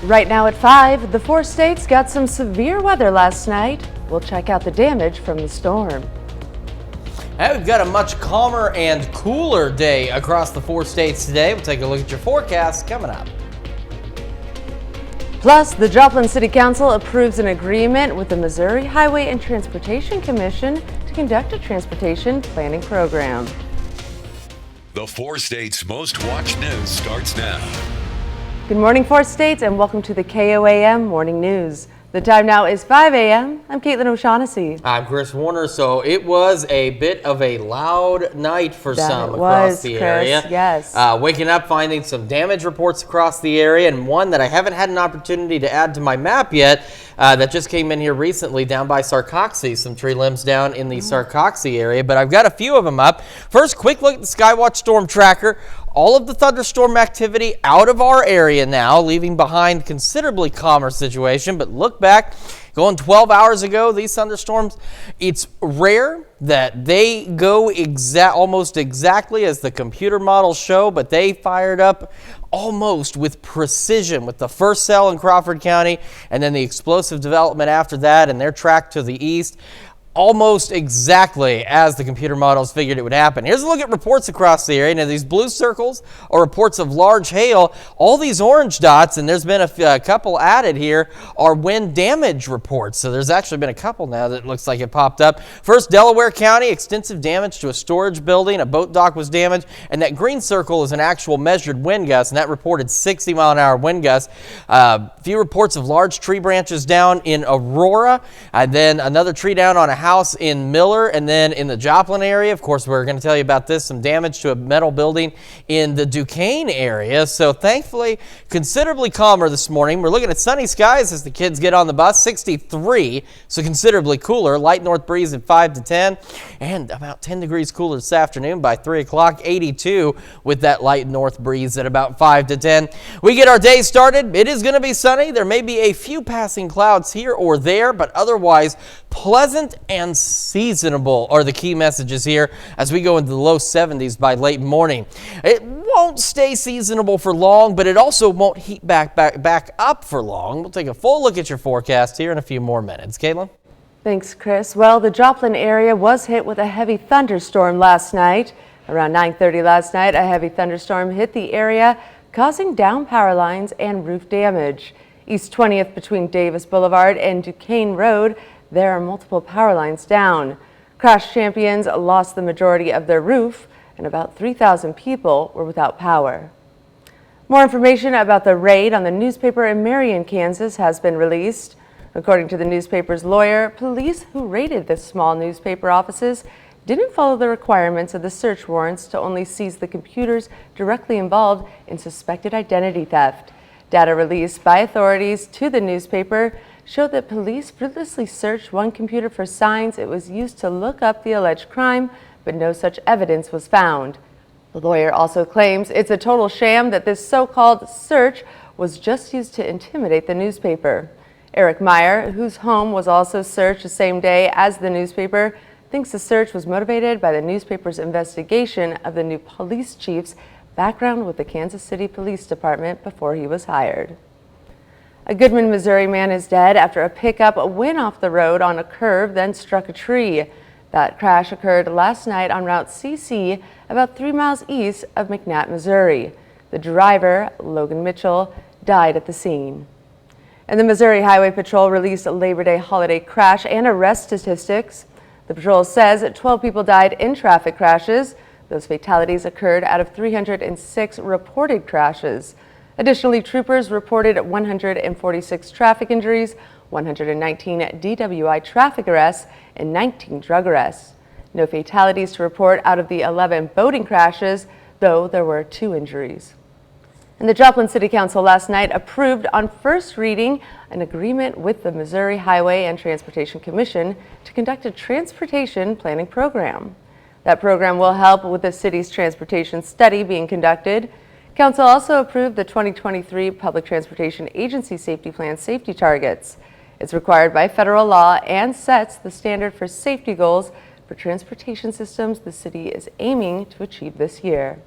Right now at 5, the 4 states got some severe weather last night. We'll check out the damage from the storm. And we've got a much calmer and cooler day across the 4 states today. We'll take a look at your forecast coming up. Plus, the Joplin City Council approves an agreement with the Missouri Highway and Transportation Commission to conduct a transportation planning program. The 4 states' most watched news starts now. Good morning, 4 states, and welcome to the KOAM Morning News. The time now is 5 a.m. I'm Caitlin O'Shaughnessy. I'm Chris Warner. So it was a bit of a loud night for some across the area. Yes. Waking up, finding some damage reports across the area, and one that I haven't had an opportunity to add to my map yet that just came in here recently down by Sarcoxy. Some tree limbs down in the Sarcoxy area, but I've got a few of them up. First, quick look at the Skywatch Storm Tracker. All of the thunderstorm activity out of our area now, leaving behind considerably calmer situation. But look back, going 12 hours ago, these thunderstorms, it's rare that they go almost exactly as the computer models show, but they fired up almost with precision with the first cell in Crawford County and then the explosive development after that and their track to the east. Almost exactly as the computer models figured it would happen. Here's a look at reports across the area. Now, these blue circles are reports of large hail. All these orange dots, and there's been a couple added here, are wind damage reports. So there's actually been a couple now that looks like it popped up. First, Delaware County, extensive damage to a storage building. A boat dock was damaged. And that green circle is an actual measured wind gust, and that reported 60-mile-an-hour wind gusts. Few reports of large tree branches down in Aurora, and then another tree down on a house in Miller, and then in the Joplin area. Of course, we're going to tell you about this, some damage to a metal building in the Duquesne area. So thankfully, considerably calmer this morning. We're looking at sunny skies as the kids get on the bus, 63, so considerably cooler. Light north breeze at 5 to 10, and about 10 degrees cooler this afternoon by 3 o'clock, 82 with that light north breeze at about 5 to 10. We get our day started. It is going to be sunny. There may be a few passing clouds here or there, but otherwise pleasant and seasonable are the key messages here as we go into the low 70s by late morning. It won't stay seasonable for long, but it also won't heat back up for long. We'll take a full look at your forecast here in a few more minutes. Caitlin? Thanks, Chris. Well, the Joplin area was hit with a heavy thunderstorm last night. Around 9:30 last night, a heavy thunderstorm hit the area, causing down power lines and roof damage. East 20th between Davis Boulevard and Duquesne Road, there are multiple power lines down. Crash Champions lost the majority of their roof, and about 3,000 people were without power. More information about the raid on the newspaper in Marion, Kansas has been released. According to the newspaper's lawyer, police who raided the small newspaper offices didn't follow the requirements of the search warrants to only seize the computers directly involved in suspected identity theft. Data released by authorities to the newspaper showed that police fruitlessly searched one computer for signs it was used to look up the alleged crime, but no such evidence was found. The lawyer also claims it's a total sham, that this so-called search was just used to intimidate the newspaper. Eric Meyer, whose home was also searched the same day as the newspaper, thinks the search was motivated by the newspaper's investigation of the new police chief's background with the Kansas City Police Department before he was hired. A Goodman, Missouri man is dead after a pickup went off the road on a curve, then struck a tree. That crash occurred last night on Route CC, about 3 miles east of McNatt, Missouri. The driver, Logan Mitchell, died at the scene. And the Missouri Highway Patrol released Labor Day holiday crash and arrest statistics. The patrol says 12 people died in traffic crashes. Those fatalities occurred out of 306 reported crashes. Additionally, troopers reported 146 traffic injuries, 119 DWI traffic arrests, and 19 drug arrests. No fatalities to report out of the 11 boating crashes, though there were 2 injuries. And the Joplin City Council last night approved on first reading an agreement with the Missouri Highway and Transportation Commission to conduct a transportation planning program. That program will help with the city's transportation study being conducted. Council also approved the 2023 Public Transportation Agency Safety Plan safety targets. It's required by federal law and sets the standard for safety goals for transportation systems the city is aiming to achieve this year.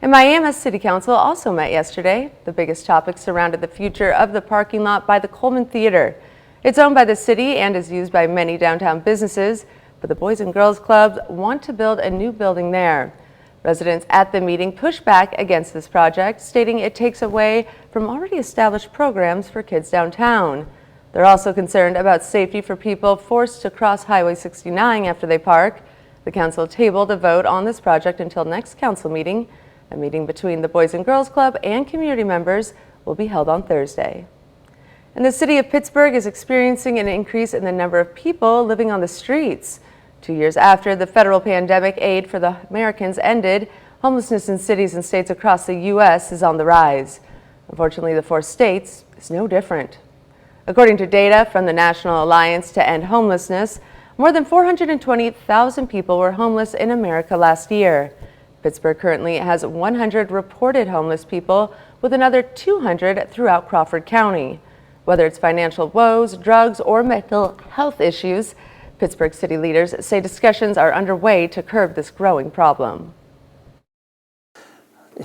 And Miami's City Council also met yesterday. The biggest topic surrounded the future of the parking lot by the Coleman Theater. It's owned by the city and is used by many downtown businesses, but the Boys and Girls Clubs want to build a new building there. Residents at the meeting pushed back against this project, stating it takes away from already established programs for kids downtown. They're also concerned about safety for people forced to cross Highway 69 after they park. The council tabled a vote on this project until next council meeting. A meeting between the Boys and Girls Club and community members will be held on Thursday. And the city of Pittsburgh is experiencing an increase in the number of people living on the streets. 2 years after the federal pandemic aid for the Americans ended, homelessness in cities and states across the U.S. is on the rise. Unfortunately, the 4 states is no different. According to data from the National Alliance to End Homelessness, more than 420,000 people were homeless in America last year. Pittsburgh currently has 100 reported homeless people, with another 200 throughout Crawford County. Whether it's financial woes, drugs, or mental health issues, Pittsburgh city leaders say discussions are underway to curb this growing problem.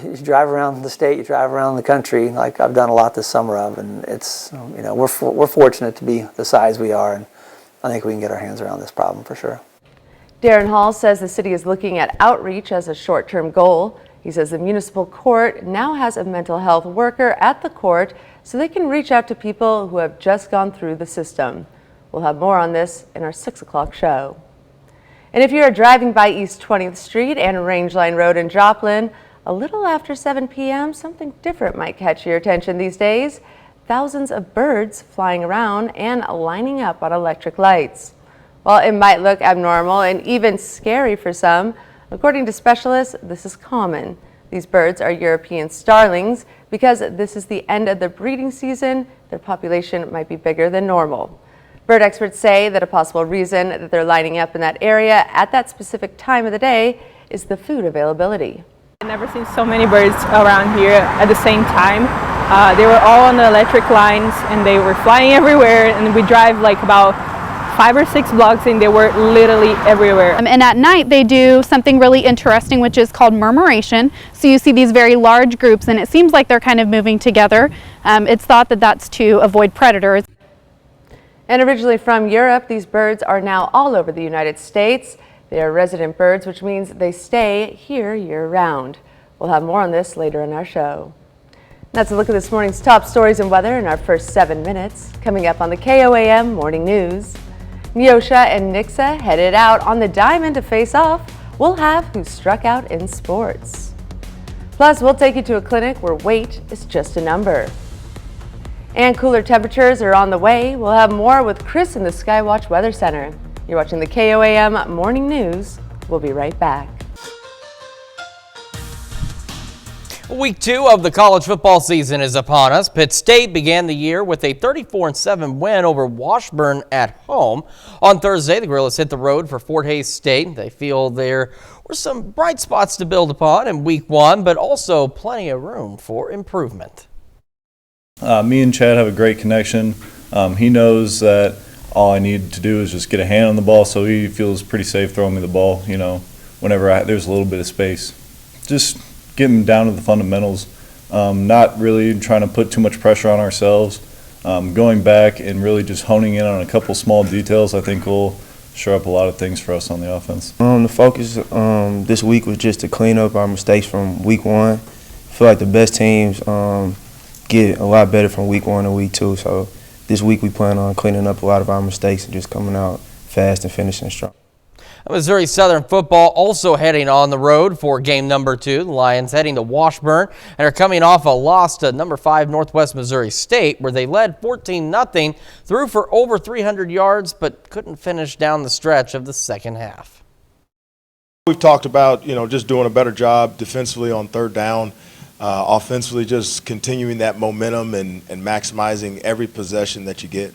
You drive around the state, you drive around the country, like I've done a lot this summer of, and it's, we're fortunate to be the size we are, and I think we can get our hands around this problem for sure. Darren Hall says the city is looking at outreach as a short-term goal. He says the municipal court now has a mental health worker at the court so they can reach out to people who have just gone through the system. We'll have more on this in our 6 o'clock show. And if you're driving by East 20th Street and Rangeline Road in Joplin, a little after 7 p.m., something different might catch your attention these days. Thousands of birds flying around and lining up on electric lights. While it might look abnormal and even scary for some, according to specialists, this is common. These birds are European starlings. Because this is the end of the breeding season, their population might be bigger than normal. Bird experts say that a possible reason that they're lining up in that area at that specific time of the day is the food availability. I've never seen so many birds around here at the same time. They were all on the electric lines and they were flying everywhere, and we drive like about 5 or 6 blocks and they were literally everywhere. And at night they do something really interesting, which is called murmuration. So you see these very large groups and it seems like they're kind of moving together. It's thought that that's to avoid predators. And originally from Europe, these birds are now all over the United States. They are resident birds, which means they stay here year-round. We'll have more on this later in our show. That's a look at this morning's top stories and weather in our first 7 minutes. Coming up on the KOAM Morning News. Neosha and Nixa headed out on the diamond to face off. We'll have who struck out in sports. Plus, we'll take you to a clinic where weight is just a number. And cooler temperatures are on the way. We'll have more with Chris in the Skywatch Weather Center. You're watching the KOAM Morning News. We'll be right back. Week 2 of the college football season is upon us. Pitt State began the year with a 34-7 win over Washburn at home. On Thursday, the Gorillas hit the road for Fort Hays State. They feel there were some bright spots to build upon in Week 1, but also plenty of room for improvement. Me and Chad have a great connection. He knows that all I need to do is just get a hand on the ball, so he feels pretty safe throwing me the ball, whenever there's a little bit of space. Just getting down to the fundamentals, not really trying to put too much pressure on ourselves, going back and really just honing in on a couple small details I think will shore up a lot of things for us on the offense. The focus this week was just to clean up our mistakes from week 1. I feel like the best teams get a lot better from week 1 to week 2, so this week we plan on cleaning up a lot of our mistakes and just coming out fast and finishing strong. Missouri Southern football also heading on the road for game number 2. The Lions heading to Washburn and are coming off a loss to number 5 Northwest Missouri State, where they led 14-0, threw for over 300 yards, but couldn't finish down the stretch of the second half. We've talked about, just doing a better job defensively on third down, offensively just continuing that momentum and maximizing every possession that you get.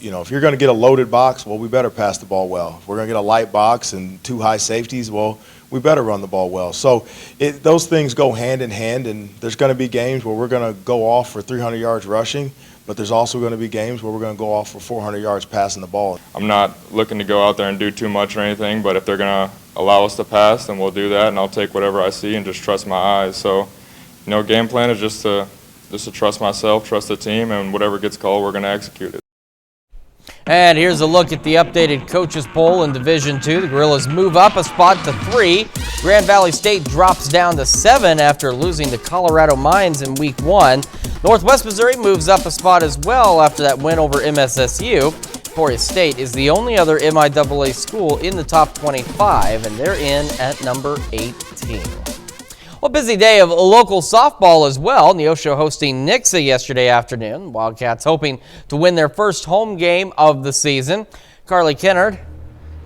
If you're going to get a loaded box, well, we better pass the ball well. If we're going to get a light box and 2 high safeties, well, we better run the ball well. So those things go hand in hand, and there's going to be games where we're going to go off for 300 yards rushing, but there's also going to be games where we're going to go off for 400 yards passing the ball. I'm not looking to go out there and do too much or anything, but if they're going to allow us to pass, then we'll do that, and I'll take whatever I see and just trust my eyes. So, game plan is just to trust myself, trust the team, and whatever gets called, we're going to execute it. And here's a look at the updated coaches poll in Division II. The Gorillas move up a spot to 3. Grand Valley State drops down to 7 after losing to Colorado Mines in Week 1. Northwest Missouri moves up a spot as well after that win over MSSU. Emporia State is the only other MIAA school in the top 25, and they're in at number 18. Well, busy day of local softball as well. Neosho hosting Nixa yesterday afternoon. Wildcats hoping to win their first home game of the season. Carly Kennard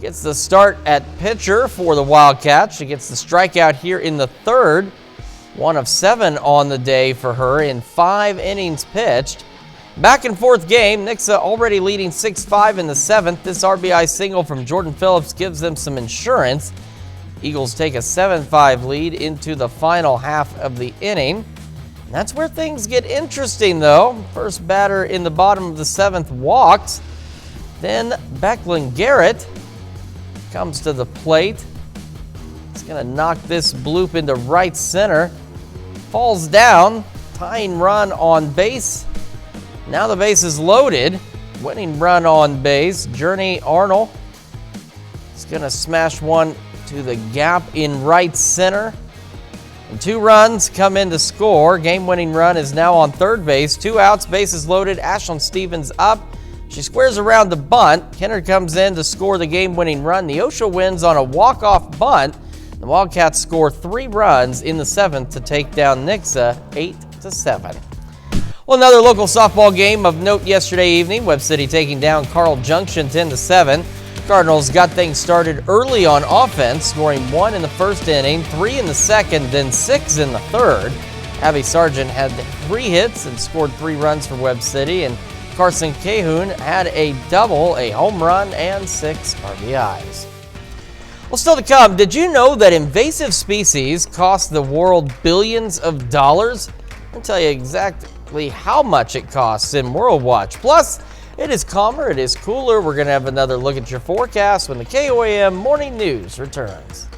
gets the start at pitcher for the Wildcats. She gets the strikeout here in the third. 1 of 7 on the day for her in 5 innings pitched. Back and forth game. Nixa already leading 6-5 in the 7th. This RBI single from Jordan Phillips gives them some insurance. Eagles take a 7-5 lead into the final half of the inning. That's where things get interesting, though. First batter in the bottom of the 7th walked. Then Becklin Garrett comes to the plate. He's going to knock this bloop into right center. Falls down. Tying run on base. Now the base is loaded. Winning run on base. Journey Arnold is going to smash one to the gap in right center. And 2 runs come in to score. Game-winning run is now on third base. 2 outs, bases loaded. Ashlyn Stevens up. She squares around the bunt. Kennard comes in to score the game-winning run. Neosho wins on a walk-off bunt. The Wildcats score 3 runs in the 7th to take down Nixa 8-7. Well, another local softball game of note yesterday evening. Webb City taking down Carl Junction 10-7. Cardinals got things started early on offense, scoring 1 in the first inning, 3 in the second, then 6 in the third. Abby Sargent had 3 hits and scored 3 runs for Webb City, and Carson Cahoon had a double, a home run, and 6 RBIs. Well, still to come, did you know that invasive species cost the world billions of dollars? I'll tell you exactly how much it costs in World Watch. Plus, it is calmer, it is cooler. We're going to have another look at your forecast when the KOAM Morning News returns.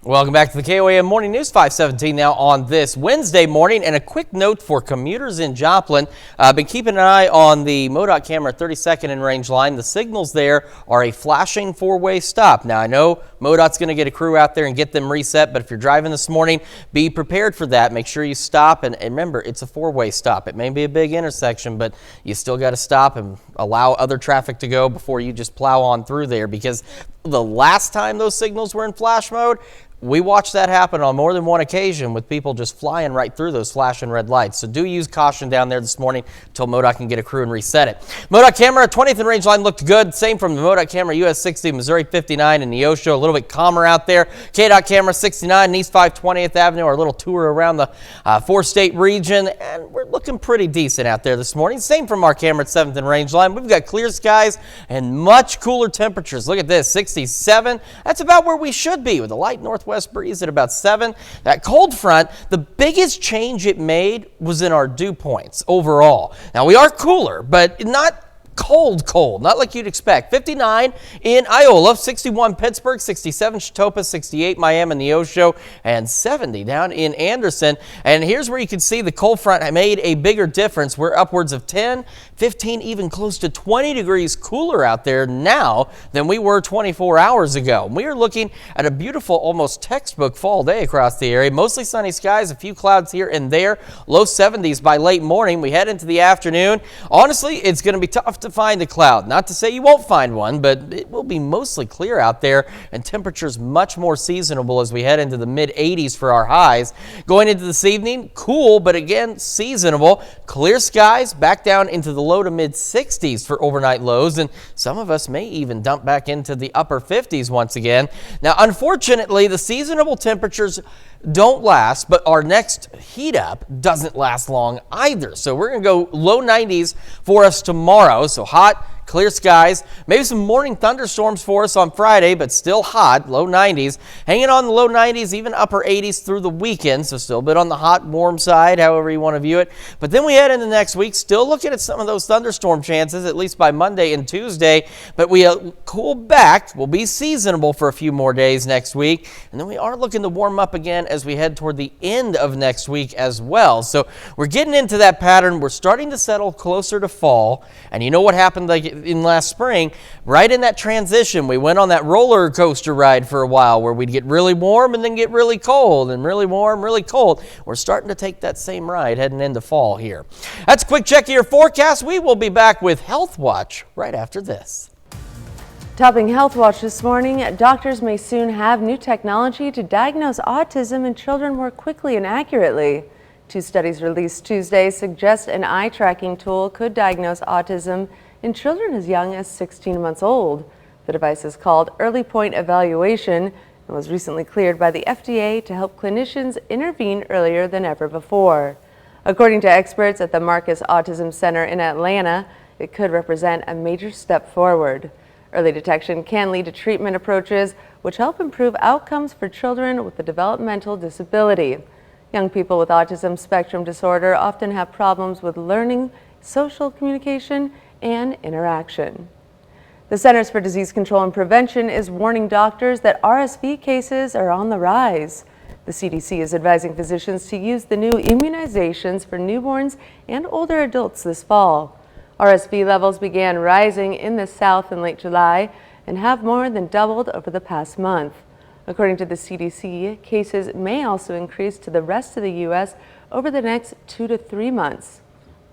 Welcome back to the KOAM Morning News, 5:17 now on this Wednesday morning. And a quick note for commuters in Joplin. Been keeping an eye on the MoDOT camera 32nd and range line. The signals there are a flashing 4-way stop. Now, I know MoDOT's going to get a crew out there and get them reset, but if you're driving this morning, be prepared for that. Make sure you stop, and remember, it's a 4-way stop. It may be a big intersection, but you still got to stop and allow other traffic to go before you just plow on through there, because the last time those signals were in flash mode, we watched that happen on more than one occasion with people just flying right through those flashing red lights. So do use caution down there this morning until MoDOT can get a crew and reset it. MoDOT camera 20th and range line looked good. Same from the MoDOT camera US 60, Missouri 59 in Neosho. A little bit calmer out there. KDOT camera 69 East 520th Avenue. Our little tour around the 4-state region. And we're looking pretty decent out there this morning. Same from our camera at 7th and range line. We've got clear skies and much cooler temperatures. Look at this, 67. That's about where we should be with a light northwest breeze at about 7. That cold front, the biggest change it made was in our dew points overall. Now, we are cooler, but not cold, not like you'd expect. 59 in Iola, 61 Pittsburgh, 67 Chautauqua, 68 Miami and Neosho, and 70 down in Anderson. And here's where you can see the cold front made a bigger difference. We're upwards of 10, 15, even close to 20 degrees cooler out there now than we were 24 hours ago. We are looking at a beautiful, almost textbook fall day across the area. Mostly sunny skies, a few clouds here and there, low 70s by late morning. We head into the afternoon. Honestly, it's going to be tough to find a cloud. Not to say you won't find one, but it will be mostly clear out there, and temperatures much more seasonable as we head into the mid 80s for our highs. Going into this evening, cool, but again, seasonable. Clear skies back down into the low to mid 60s for overnight lows, and some of us may even dump back into the upper 50s once again. Now, unfortunately, the seasonable temperatures don't last, but our next heat up doesn't last long either. So we're going to go low 90s for us tomorrow. So hot, clear skies, maybe some morning thunderstorms for us on Friday, but still hot, low 90s. Hanging on the low 90s, even upper 80s through the weekend, so still a bit on the hot, warm side, however you want to view it. But then we head into next week, still looking at some of those thunderstorm chances, at least by Monday and Tuesday, but we cool back. We'll be seasonable for a few more days next week, and then we are looking to warm up again as we head toward the end of next week as well. So we're getting into that pattern. We're starting to settle closer to fall, and you know what happened like in last spring? Right in that transition, we went on that roller coaster ride for a while where we'd get really warm and then get really cold, and really warm, really cold. We're starting to take that same ride heading into fall here. That's a quick check of your forecast. We will be back with Health Watch right after this. Topping Health Watch this morning, doctors may soon have new technology to diagnose autism in children more quickly and accurately. 2 studies released Tuesday suggest an eye tracking tool could diagnose autism in children as young as 16 months old. The device is called Early Point Evaluation and was recently cleared by the FDA to help clinicians intervene earlier than ever before. According to experts at the Marcus Autism Center in Atlanta, it could represent a major step forward. Early detection can lead to treatment approaches which help improve outcomes for children with a developmental disability. Young people with autism spectrum disorder often have problems with learning, social communication, and interaction. The Centers for Disease Control and Prevention is warning doctors that RSV cases are on the rise. The CDC is advising physicians to use the new immunizations for newborns and older adults this fall. RSV levels began rising in the South in late July and have more than doubled over the past month. According to the CDC, cases may also increase to the rest of the U.S. over the next 2 to 3 months.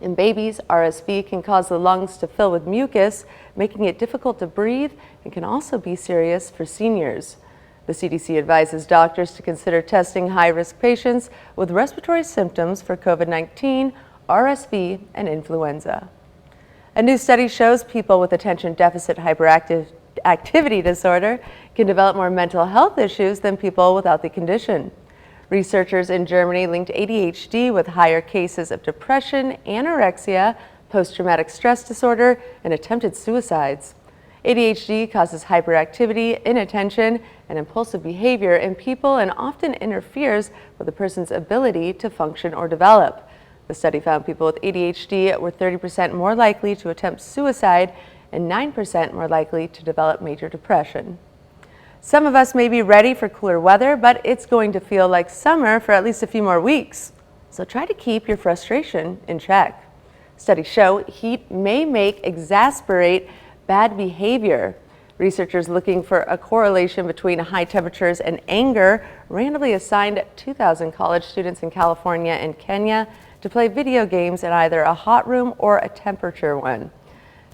In babies, RSV can cause the lungs to fill with mucus, making it difficult to breathe, and can also be serious for seniors. The CDC advises doctors to consider testing high-risk patients with respiratory symptoms for COVID-19, RSV, and influenza. A new study shows people with attention deficit hyperactivity disorder can develop more mental health issues than people without the condition. Researchers in Germany linked ADHD with higher cases of depression, anorexia, post-traumatic stress disorder, and attempted suicides. ADHD causes hyperactivity, inattention, and impulsive behavior in people and often interferes with a person's ability to function or develop. The study found people with ADHD were 30% more likely to attempt suicide and 9% more likely to develop major depression. Some of us may be ready for cooler weather, but it's going to feel like summer for at least a few more weeks. So try to keep your frustration in check. Studies show heat may exasperate bad behavior. Researchers looking for a correlation between high temperatures and anger randomly assigned 2,000 college students in California and Kenya to play video games in either a hot room or a temperature one.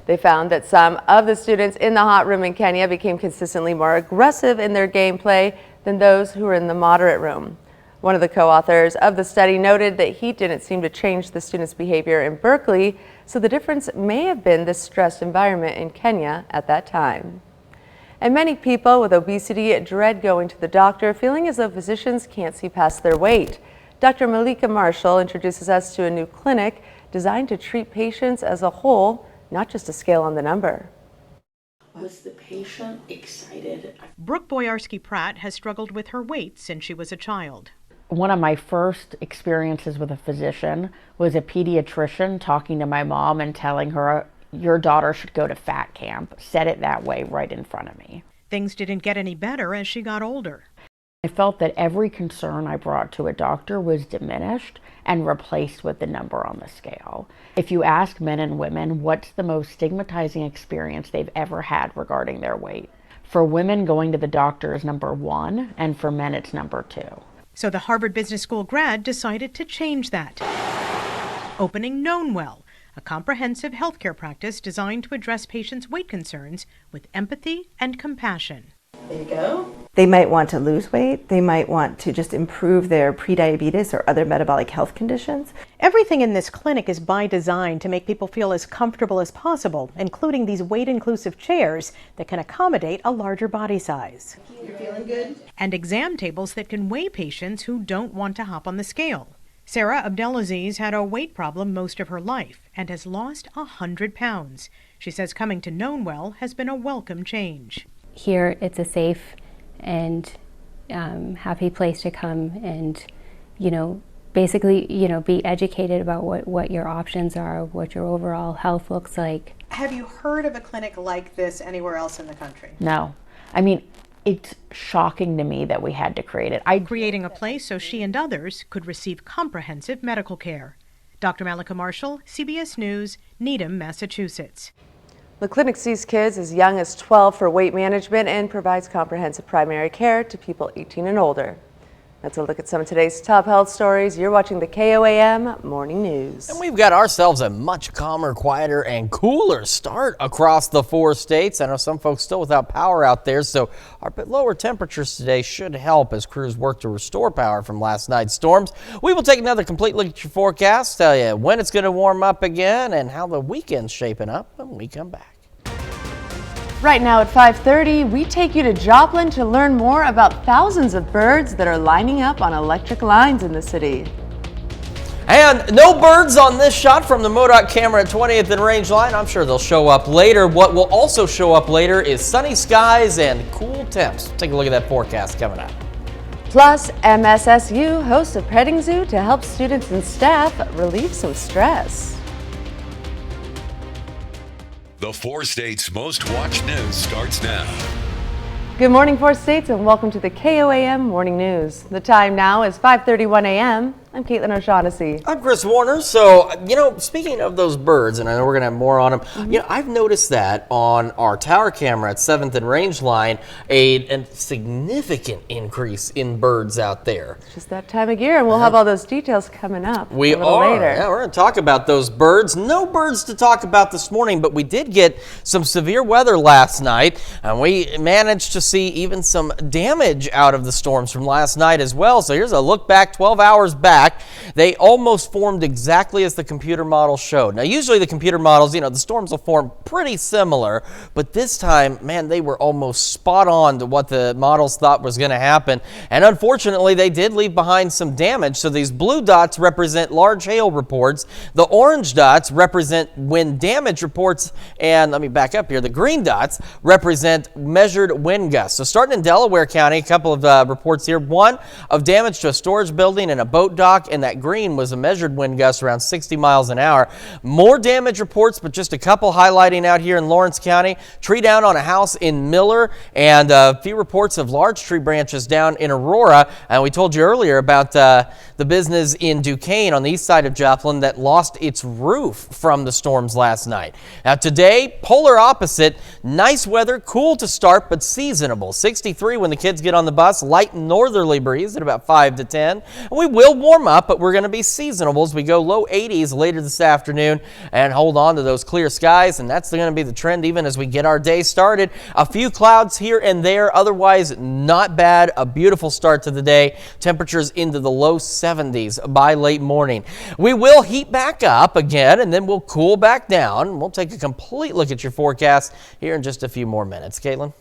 They found that some of the students in the hot room in Kenya became consistently more aggressive in their gameplay than those who were in the moderate room. One of the co-authors of the study noted that heat didn't seem to change the students' behavior in Berkeley, so the difference may have been the stressed environment in Kenya at that time. And many people with obesity dread going to the doctor, feeling as though physicians can't see past their weight. Dr. Malika Marshall introduces us to a new clinic designed to treat patients as a whole, not just a scale on the number. Was the patient excited? Brooke Boyarsky-Pratt has struggled with her weight since she was a child. One of my first experiences with a physician was a pediatrician talking to my mom and telling her, your daughter should go to fat camp. Said it that way right in front of me. Things didn't get any better as she got older. I felt that every concern I brought to a doctor was diminished and replaced with the number on the scale. If you ask men and women what's the most stigmatizing experience they've ever had regarding their weight, for women going to the doctor is number 1, and for men it's number 2. So the Harvard Business School grad decided to change that, opening KnownWell, a comprehensive healthcare practice designed to address patients' weight concerns with empathy and compassion. There you go. They might want to lose weight. They might want to just improve their prediabetes or other metabolic health conditions. Everything in this clinic is by design to make people feel as comfortable as possible, including these weight-inclusive chairs that can accommodate a larger body size. You're feeling good? And exam tables that can weigh patients who don't want to hop on the scale. Sarah Abdelaziz had a weight problem most of her life and has lost 100 pounds. She says coming to Knownwell has been a welcome change. Here it's a safe and happy place to come and, basically, be educated about what your options are, what your overall health looks like. Have you heard of a clinic like this anywhere else in the country? No. I mean, it's shocking to me that we had to create it. Creating a place so she and others could receive comprehensive medical care. Dr. Malika Marshall, CBS News, Needham, Massachusetts. The clinic sees kids as young as 12 for weight management and provides comprehensive primary care to people 18 and older. That's a look at some of today's top health stories. You're watching the KOAM Morning News. And we've got ourselves a much calmer, quieter, and cooler start across the 4 states. I know some folks still without power out there, so our bit lower temperatures today should help as crews work to restore power from last night's storms. We will take another complete look at your forecast, tell you when it's going to warm up again and how the weekend's shaping up when we come back. Right now at 5:30, we take you to Joplin to learn more about thousands of birds that are lining up on electric lines in the city. And no birds on this shot from the MoDOT camera at 20th and Range Line. I'm sure they'll show up later. What will also show up later is sunny skies and cool temps. Take a look at that forecast coming up. Plus, MSSU hosts a petting zoo to help students and staff relieve some stress. The 4 states' most watched news starts now. Good morning, 4 states, and welcome to the KOAM Morning News. The time now is 5:31 a.m. I'm Caitlin O'Shaughnessy. I'm Chris Warner. So, speaking of those birds, and I know we're going to have more on them, I've noticed that on our tower camera at 7th and Range Line, a significant increase in birds out there. It's just that time of year, and we'll have all those details coming up We a little are. later. Yeah, we're going to talk about those birds. No birds to talk about this morning, but we did get some severe weather last night, and we managed to see even some damage out of the storms from last night as well. So here's a look back 12 hours back. They almost formed exactly as the computer model showed. Now, usually the computer models, the storms will form pretty similar, but this time, man, they were almost spot on to what the models thought was going to happen. And unfortunately, they did leave behind some damage. So these blue dots represent large hail reports. The orange dots represent wind damage reports. And let me back up here. The green dots represent measured wind gusts. So starting in Delaware County, a couple of reports here. One of damage to a storage building and a boat dock, and that green was a measured wind gust around 60 miles an hour. More damage reports, but just a couple highlighting out here in Lawrence County. Tree down on a house in Miller, and a few reports of large tree branches down in Aurora. And we told you earlier about the business in Duquesne on the east side of Joplin that lost its roof from the storms last night. Now today, polar opposite. Nice weather, cool to start, but seasonable. 63 when the kids get on the bus. Light northerly breeze at about 5 to 10. And we will warm up, but we're going to be seasonable as we go low 80s later this afternoon and hold on to those clear skies. And that's going to be the trend even as we get our day started. A few clouds here and there, otherwise not bad. A beautiful start to the day. Temperatures into the low 70s by late morning. We will heat back up again, and then we'll cool back down. We'll take a complete look at your forecast here in just a few more minutes. Caitlin?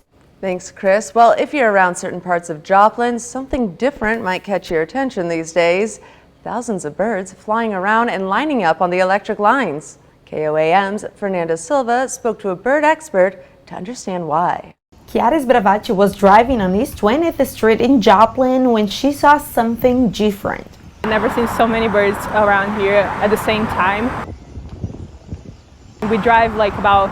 Thanks, Chris. Well, if you're around certain parts of Joplin, something different might catch your attention these days. Thousands of birds flying around and lining up on the electric lines. KOAM's Fernanda Silva spoke to a bird expert to understand why. Chiara Sbravacci was driving on East 20th Street in Joplin when she saw something different. I've never seen so many birds around here at the same time. We drive like about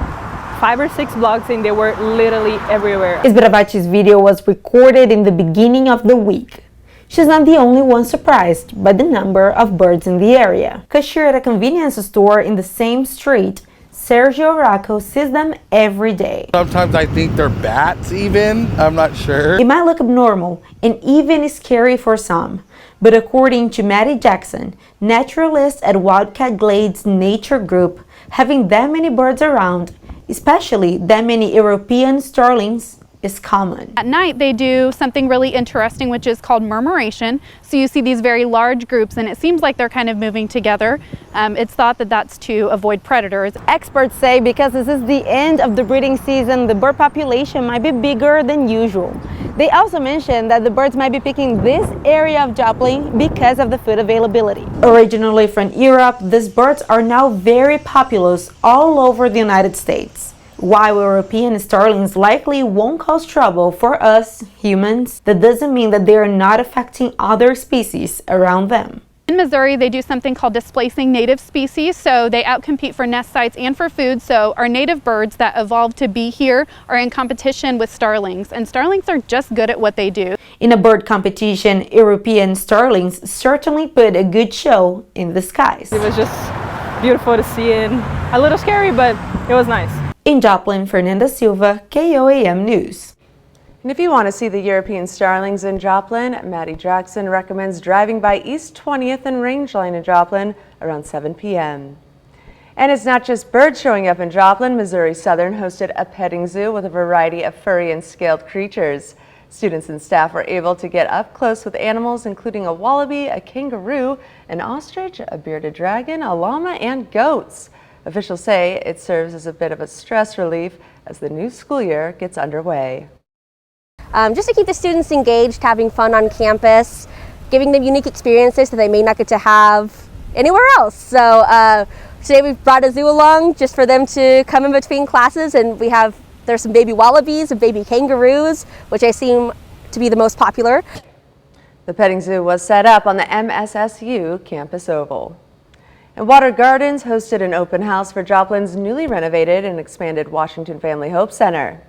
5 or 6 blocks and they were literally everywhere. Sbravacci's video was recorded in the beginning of the week. She's not the only one surprised by the number of birds in the area. Cashier at a convenience store in the same street, Sergio Rocco sees them every day. Sometimes I think they're bats even, I'm not sure. It might look abnormal and even scary for some, but according to Maddie Jackson, naturalist at Wildcat Glades Nature Group, having that many birds around, especially that many European starlings, is common. At night, they do something really interesting, which is called murmuration. So you see these very large groups, and it seems like they're kind of moving together. It's thought that that's to avoid predators. Experts say because this is the end of the breeding season, the bird population might be bigger than usual. They also mentioned that the birds might be picking this area of Joplin because of the food availability. Originally from Europe, these birds are now very populous all over the United States. While European starlings likely won't cause trouble for us humans, that doesn't mean that they are not affecting other species around them. In Missouri, they do something called displacing native species, so they outcompete for nest sites and for food. So our native birds that evolved to be here are in competition with starlings, and starlings are just good at what they do. In a bird competition, European starlings certainly put a good show in the skies. It was just beautiful to see and a little scary, but it was nice. In Joplin, Fernanda Silva, KOAM News. And if you want to see the European starlings in Joplin, Maddie Jackson recommends driving by East 20th and Rangeline in Joplin around 7 p.m. And it's not just birds showing up in Joplin. Missouri Southern hosted a petting zoo with a variety of furry and scaled creatures. Students and staff were able to get up close with animals, including a wallaby, a kangaroo, an ostrich, a bearded dragon, a llama, and goats. Officials say it serves as a bit of a stress relief as the new school year gets underway. Just to keep the students engaged, having fun on campus, giving them unique experiences that they may not get to have anywhere else. So today we've brought a zoo along just for them to come in between classes, and there's some baby wallabies and baby kangaroos, which I seem to be the most popular. The petting zoo was set up on the MSSU campus oval. And Water Gardens hosted an open house for Joplin's newly renovated and expanded Washington Family Hope Center.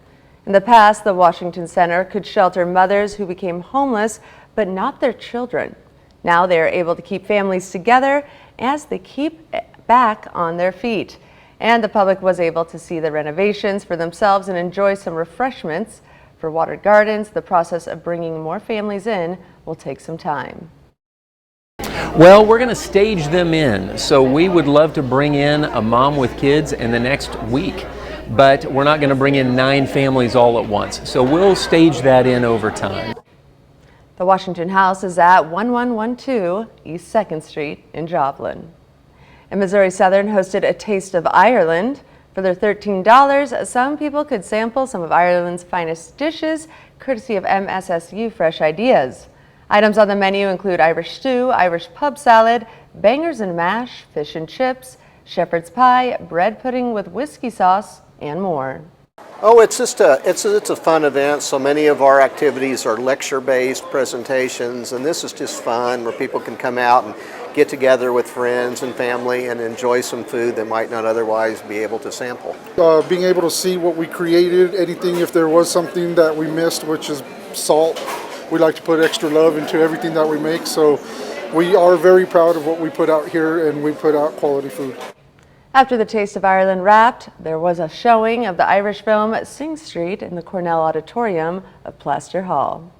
In the past, the Washington Center could shelter mothers who became homeless, but not their children. Now they are able to keep families together as they keep back on their feet. And the public was able to see the renovations for themselves and enjoy some refreshments. For Water Gardens, the process of bringing more families in will take some time. Well, we're going to stage them in. So we would love to bring in a mom with kids in the next week. But we're not going to bring in 9 families all at once. So we'll stage that in over time. The Washington House is at 1112 East 2nd Street in Joplin. And Missouri Southern hosted a Taste of Ireland. For their $13, some people could sample some of Ireland's finest dishes, courtesy of MSSU Fresh Ideas. Items on the menu include Irish stew, Irish pub salad, bangers and mash, fish and chips, shepherd's pie, bread pudding with whiskey sauce, and more. Oh, it's a fun event. So many of our activities are lecture-based presentations, and this is just fun where people can come out and get together with friends and family and enjoy some food that might not otherwise be able to sample. Being able to see what we created, anything if there was something that we missed, which is salt. We like to put extra love into everything that we make, so we are very proud of what we put out here, and we put out quality food. After the Taste of Ireland wrapped, there was a showing of the Irish film Sing Street in the Cornell Auditorium of Plaster Hall.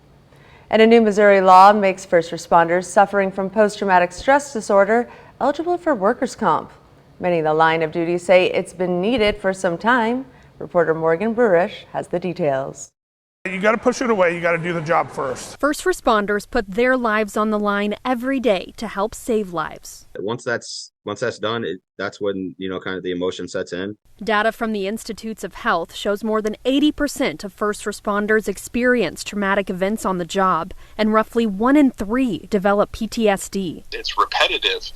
And a new Missouri law makes first responders suffering from post-traumatic stress disorder eligible for workers' comp. Many in the line of duty say it's been needed for some time. Reporter Morgan Burish has the details. You got to push it away. You got to do the job first. First responders put their lives on the line every day to help save lives. Once that's done, that's when, kind of the emotion sets in. Data from the Institutes of Health shows more than 80% of first responders experience traumatic events on the job, and roughly 1 in 3 develop PTSD. It's repetitive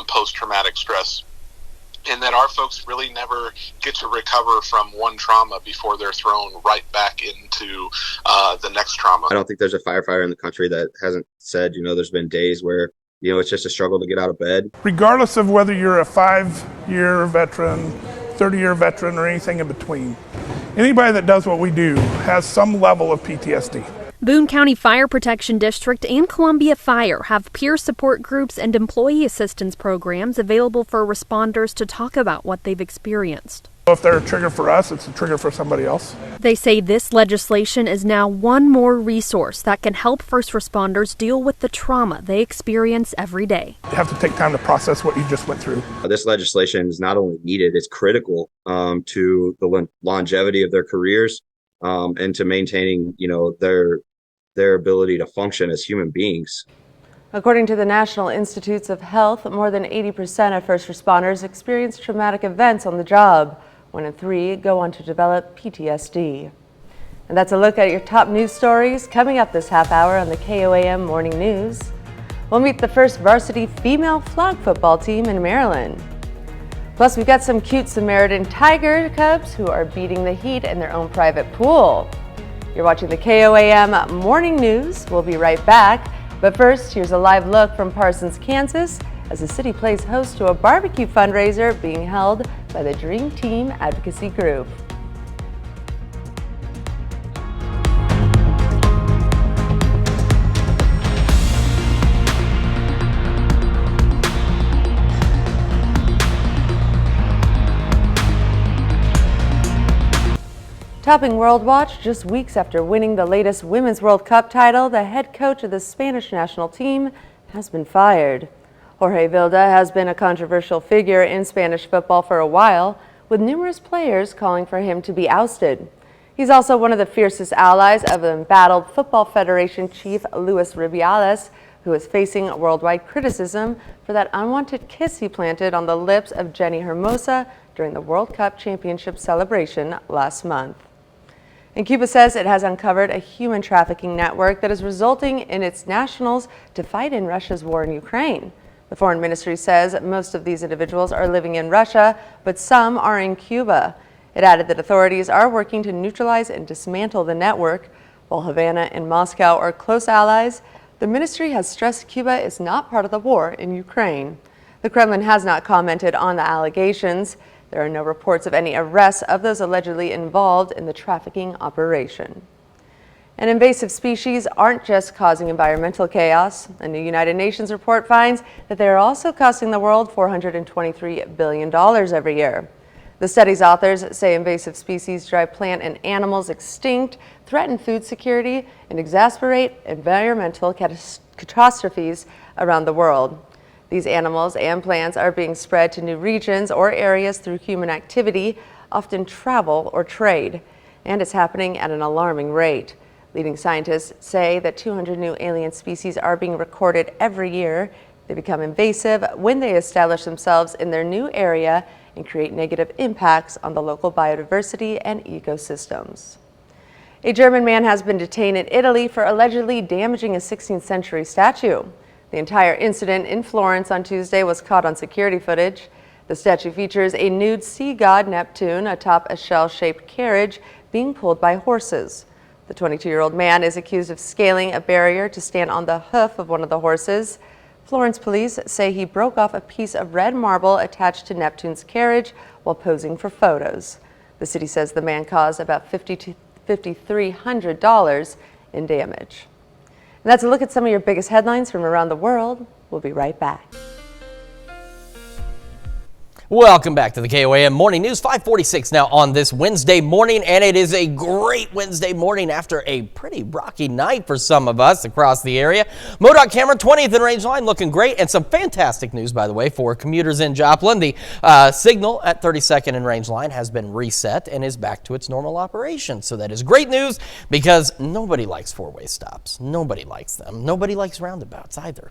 post-traumatic stress, and that our folks really never get to recover from one trauma before they're thrown right back into the next trauma. I don't think there's a firefighter in the country that hasn't said, there's been days where, it's just a struggle to get out of bed. Regardless of whether you're a 5-year veteran, 30-year veteran, or anything in between, anybody that does what we do has some level of PTSD. Boone County Fire Protection District and Columbia Fire have peer support groups and employee assistance programs available for responders to talk about what they've experienced. If they're a trigger for us, it's a trigger for somebody else. They say this legislation is now one more resource that can help first responders deal with the trauma they experience every day. You have to take time to process what you just went through. This legislation is not only needed, it's critical to the longevity of their careers and to maintaining, their ability to function as human beings. According to the National Institutes of Health, more than 80% of first responders experience traumatic events on the job. 1 in 3 go on to develop PTSD. And that's a look at your top news stories coming up this half hour on the KOAM Morning News. We'll meet the first varsity female flag football team in Maryland. Plus, we've got some cute Samaritan tiger cubs who are beating the heat in their own private pool. You're watching the KOAM Morning News. We'll be right back. But first, here's a live look from Parsons, Kansas, as the city plays host to a barbecue fundraiser being held by the Dream Team Advocacy Group. Topping World Watch, just weeks after winning the latest Women's World Cup title, the head coach of the Spanish national team has been fired. Jorge Vilda has been a controversial figure in Spanish football for a while, with numerous players calling for him to be ousted. He's also one of the fiercest allies of the embattled Football Federation chief Luis Rubiales, who is facing worldwide criticism for that unwanted kiss he planted on the lips of Jenny Hermosa during the World Cup Championship celebration last month. And Cuba says it has uncovered a human trafficking network that is resulting in its nationals to fight in Russia's war in Ukraine. The foreign ministry says most of these individuals are living in Russia, but some are in Cuba. It added that authorities are working to neutralize and dismantle the network. While Havana and Moscow are close allies, the ministry has stressed Cuba is not part of the war in Ukraine. The Kremlin has not commented on the allegations. There are no reports of any arrests of those allegedly involved in the trafficking operation. And invasive species aren't just causing environmental chaos. A new United Nations report finds that they are also costing the world $423 billion every year. The study's authors say invasive species drive plant and animals extinct, threaten food security, and exacerbate environmental catastrophes around the world. These animals and plants are being spread to new regions or areas through human activity, often travel or trade, and it's happening at an alarming rate. Leading scientists say that 200 new alien species are being recorded every year. They become invasive when they establish themselves in their new area and create negative impacts on the local biodiversity and ecosystems. A German man has been detained in Italy for allegedly damaging a 16th century statue. The entire incident in Florence on Tuesday was caught on security footage. The statue features a nude sea god Neptune atop a shell-shaped carriage being pulled by horses. The 22-year-old man is accused of scaling a barrier to stand on the hoof of one of the horses. Florence police say he broke off a piece of red marble attached to Neptune's carriage while posing for photos. The city says the man caused about $5,300 in damage. And that's a look at some of your biggest headlines from around the world. We'll be right back. Welcome back to the KOAM Morning News, 5:46 now on this Wednesday morning, and it is a great Wednesday morning after a pretty rocky night for some of us across the area. MoDOT camera 20th in range line looking great, and some fantastic news, by the way, for commuters in Joplin. The signal at 32nd in range line has been reset and is back to its normal operation. So that is great news because nobody likes four-way stops. Nobody likes them. Nobody likes roundabouts either.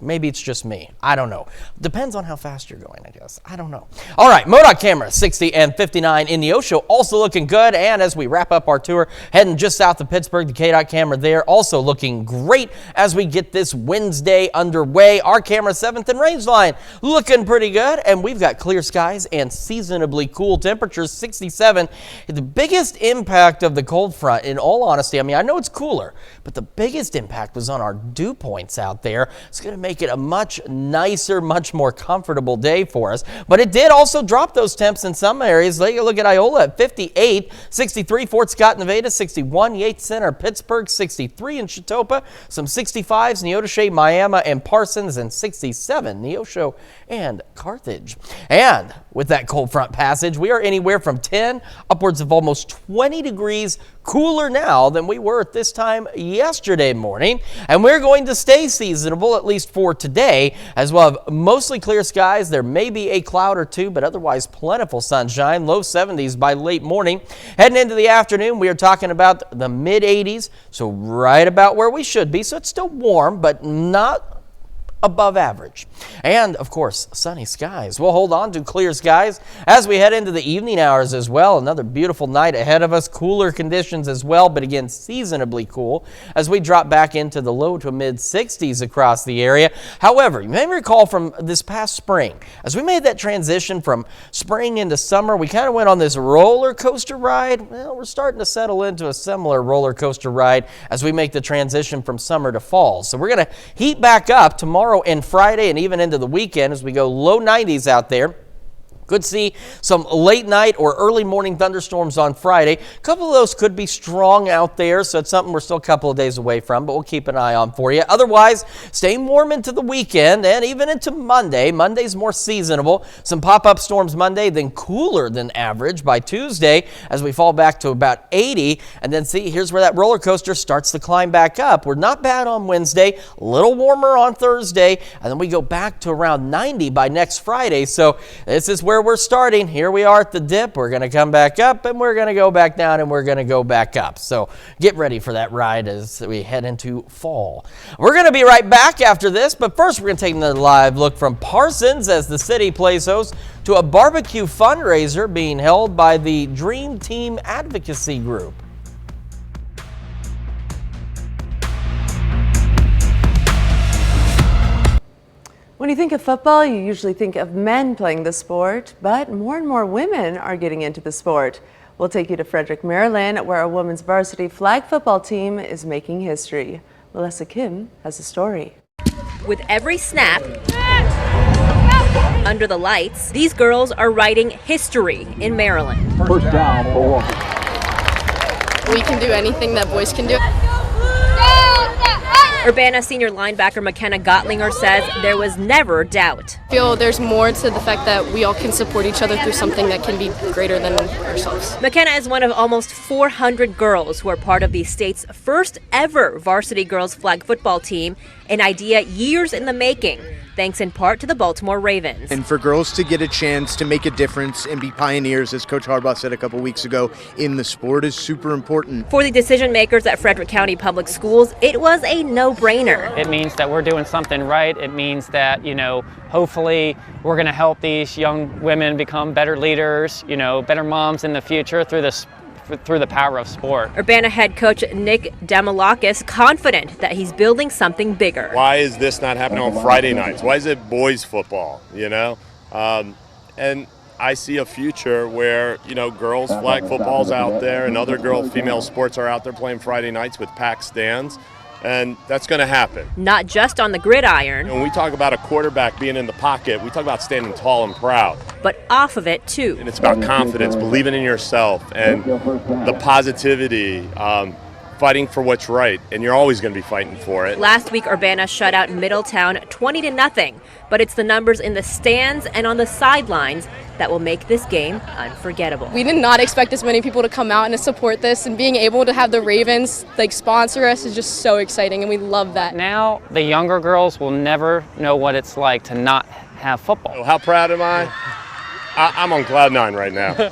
Maybe it's just me. I don't know. Depends on how fast you're going, I guess. I don't know. All right, MoDOT camera 60 and 59 in Neosho also looking good. And as we wrap up our tour, heading just south of Pittsburgh, the KDOT camera there also looking great as we get this Wednesday underway. Our camera 7th and range line looking pretty good. And we've got clear skies and seasonably cool temperatures, 67. The biggest impact of the cold front, in all honesty, I mean, I know it's cooler, but the biggest impact was on our dew points out there. It's going to make it a much nicer, much more comfortable day for us. But it did also drop those temps in some areas. Look at Iola at 58, 63 Fort Scott, Nevada, 61 Yates Center, Pittsburgh, 63 in Chitopa, some 65s, Neodesha, Miami, and Parsons, and 67 Neosho and Carthage. And with that cold front passage, we are anywhere from 10 upwards of almost 20 degrees cooler now than we were at this time yesterday morning. And we're going to stay seasonable at least for today, as we'll have mostly clear skies. There may be a cloud or two, but otherwise plentiful sunshine. Low 70s by late morning. Heading into the afternoon, we are talking about the mid 80s, so right about where we should be. So it's still warm, but not above average. And of course, sunny skies. We'll hold on to clear skies as we head into the evening hours as well. Another beautiful night ahead of us. Cooler conditions as well, but again, seasonably cool as we drop back into the low to mid 60s across the area. However, you may recall from this past spring, as we made that transition from spring into summer, we kind of went on this roller coaster ride. Well, we're starting to settle into a similar roller coaster ride as we make the transition from summer to fall. So we're going to heat back up tomorrow and Friday and even into the weekend as we go low 90s out there. Could see some late night or early morning thunderstorms on Friday. A couple of those could be strong out there, so it's something we're still a couple of days away from, but we'll keep an eye on for you. Otherwise, staying warm into the weekend and even into Monday. Monday's more seasonable. Some pop-up storms Monday, then cooler than average by Tuesday as we fall back to about 80. And then see, here's where that roller coaster starts to climb back up. We're not bad on Wednesday, a little warmer on Thursday, and then we go back to around 90 by next Friday. So this is where we're starting. Here we are at the dip. We're going to come back up and we're going to go back down and we're going to go back up. So get ready for that ride as we head into fall. We're going to be right back after this, but first we're going to take another live look from Parsons as the city plays host to a barbecue fundraiser being held by the Dream Team Advocacy Group. When you think of football, you usually think of men playing the sport, but more and more women are getting into the sport. We'll take you to Frederick, Maryland, where a women's varsity flag football team is making history. Melissa Kim has a story. With every snap, under the lights, these girls are writing history in Maryland. First down for women. We can do anything that boys can do. Urbana senior linebacker McKenna Gottlinger says there was never doubt. I feel there's more to the fact that we all can support each other through something that can be greater than ourselves. McKenna is one of almost 400 girls who are part of the state's first ever varsity girls flag football team, an idea years in the making, thanks in part to the Baltimore Ravens. And for girls to get a chance to make a difference and be pioneers, as Coach Harbaugh said a couple weeks ago, in the sport is super important. For the decision makers at Frederick County Public Schools, it was a no-brainer. It means that we're doing something right. It means that, hopefully we're going to help these young women become better leaders, better moms in the future through the power of sport. Urbana head coach Nick Damalakis confident that he's building something bigger. Why is this not happening on Friday nights? Why is it boys football, And I see a future where, girls flag football's out there and other female sports are out there playing Friday nights with packed stands. And that's going to happen. Not just on the gridiron. When we talk about a quarterback being in the pocket, we talk about standing tall and proud. But off of it, too. And it's about confidence, believing in yourself, and the positivity, fighting for what's right. And you're always going to be fighting for it. Last week, Urbana shut out Middletown 20-0. But it's the numbers in the stands and on the sidelines that will make this game unforgettable. We did not expect as many people to come out and to support this, and being able to have the Ravens sponsor us is just so exciting, and we love that. Now the younger girls will never know what it's like to not have football. How proud am I? I'm on cloud nine right now.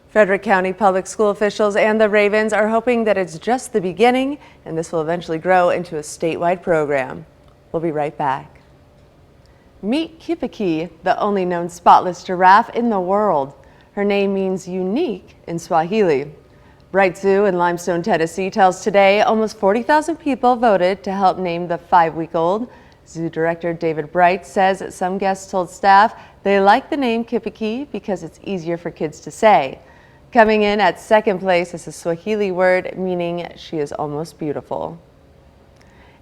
Frederick County public school officials and the Ravens are hoping that it's just the beginning and this will eventually grow into a statewide program. We'll be right back. Meet Kipiki, the only known spotless giraffe in the world. Her name means unique in Swahili. Bright Zoo in Limestone, Tennessee tells Today almost 40,000 people voted to help name the 5-week-old. Zoo director David Bright says that some guests told staff they like the name Kipiki because it's easier for kids to say. Coming in at second place is a Swahili word meaning she is almost beautiful.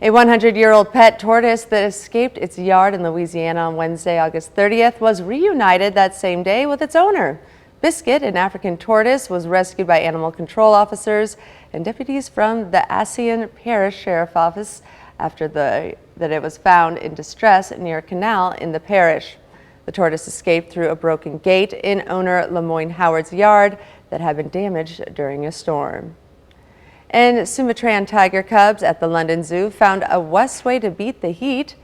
A 100-year-old pet tortoise that escaped its yard in Louisiana on Wednesday, August 30th, was reunited that same day with its owner. Biscuit, an African tortoise, was rescued by animal control officers and deputies from the Ascian Parish Sheriff's Office after that it was found in distress near a canal in the parish. The tortoise escaped through a broken gate in owner Lemoyne Howard's yard that had been damaged during a storm. And Sumatran tiger cubs at the London Zoo found a way to beat the heat.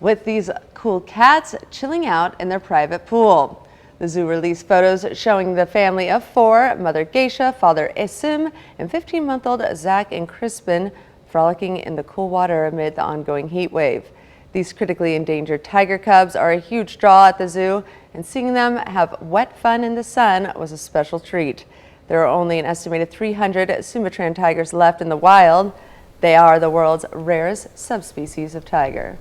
with these cool cats chilling out in their private pool. The zoo released photos showing the family of 4, Mother Geisha, Father Esim, and 15-month-old Zach and Crispin frolicking in the cool water amid the ongoing heat wave. These critically endangered tiger cubs are a huge draw at the zoo, and seeing them have wet fun in the sun was a special treat. There are only an estimated 300 Sumatran tigers left in the wild. They are the world's rarest subspecies of tiger.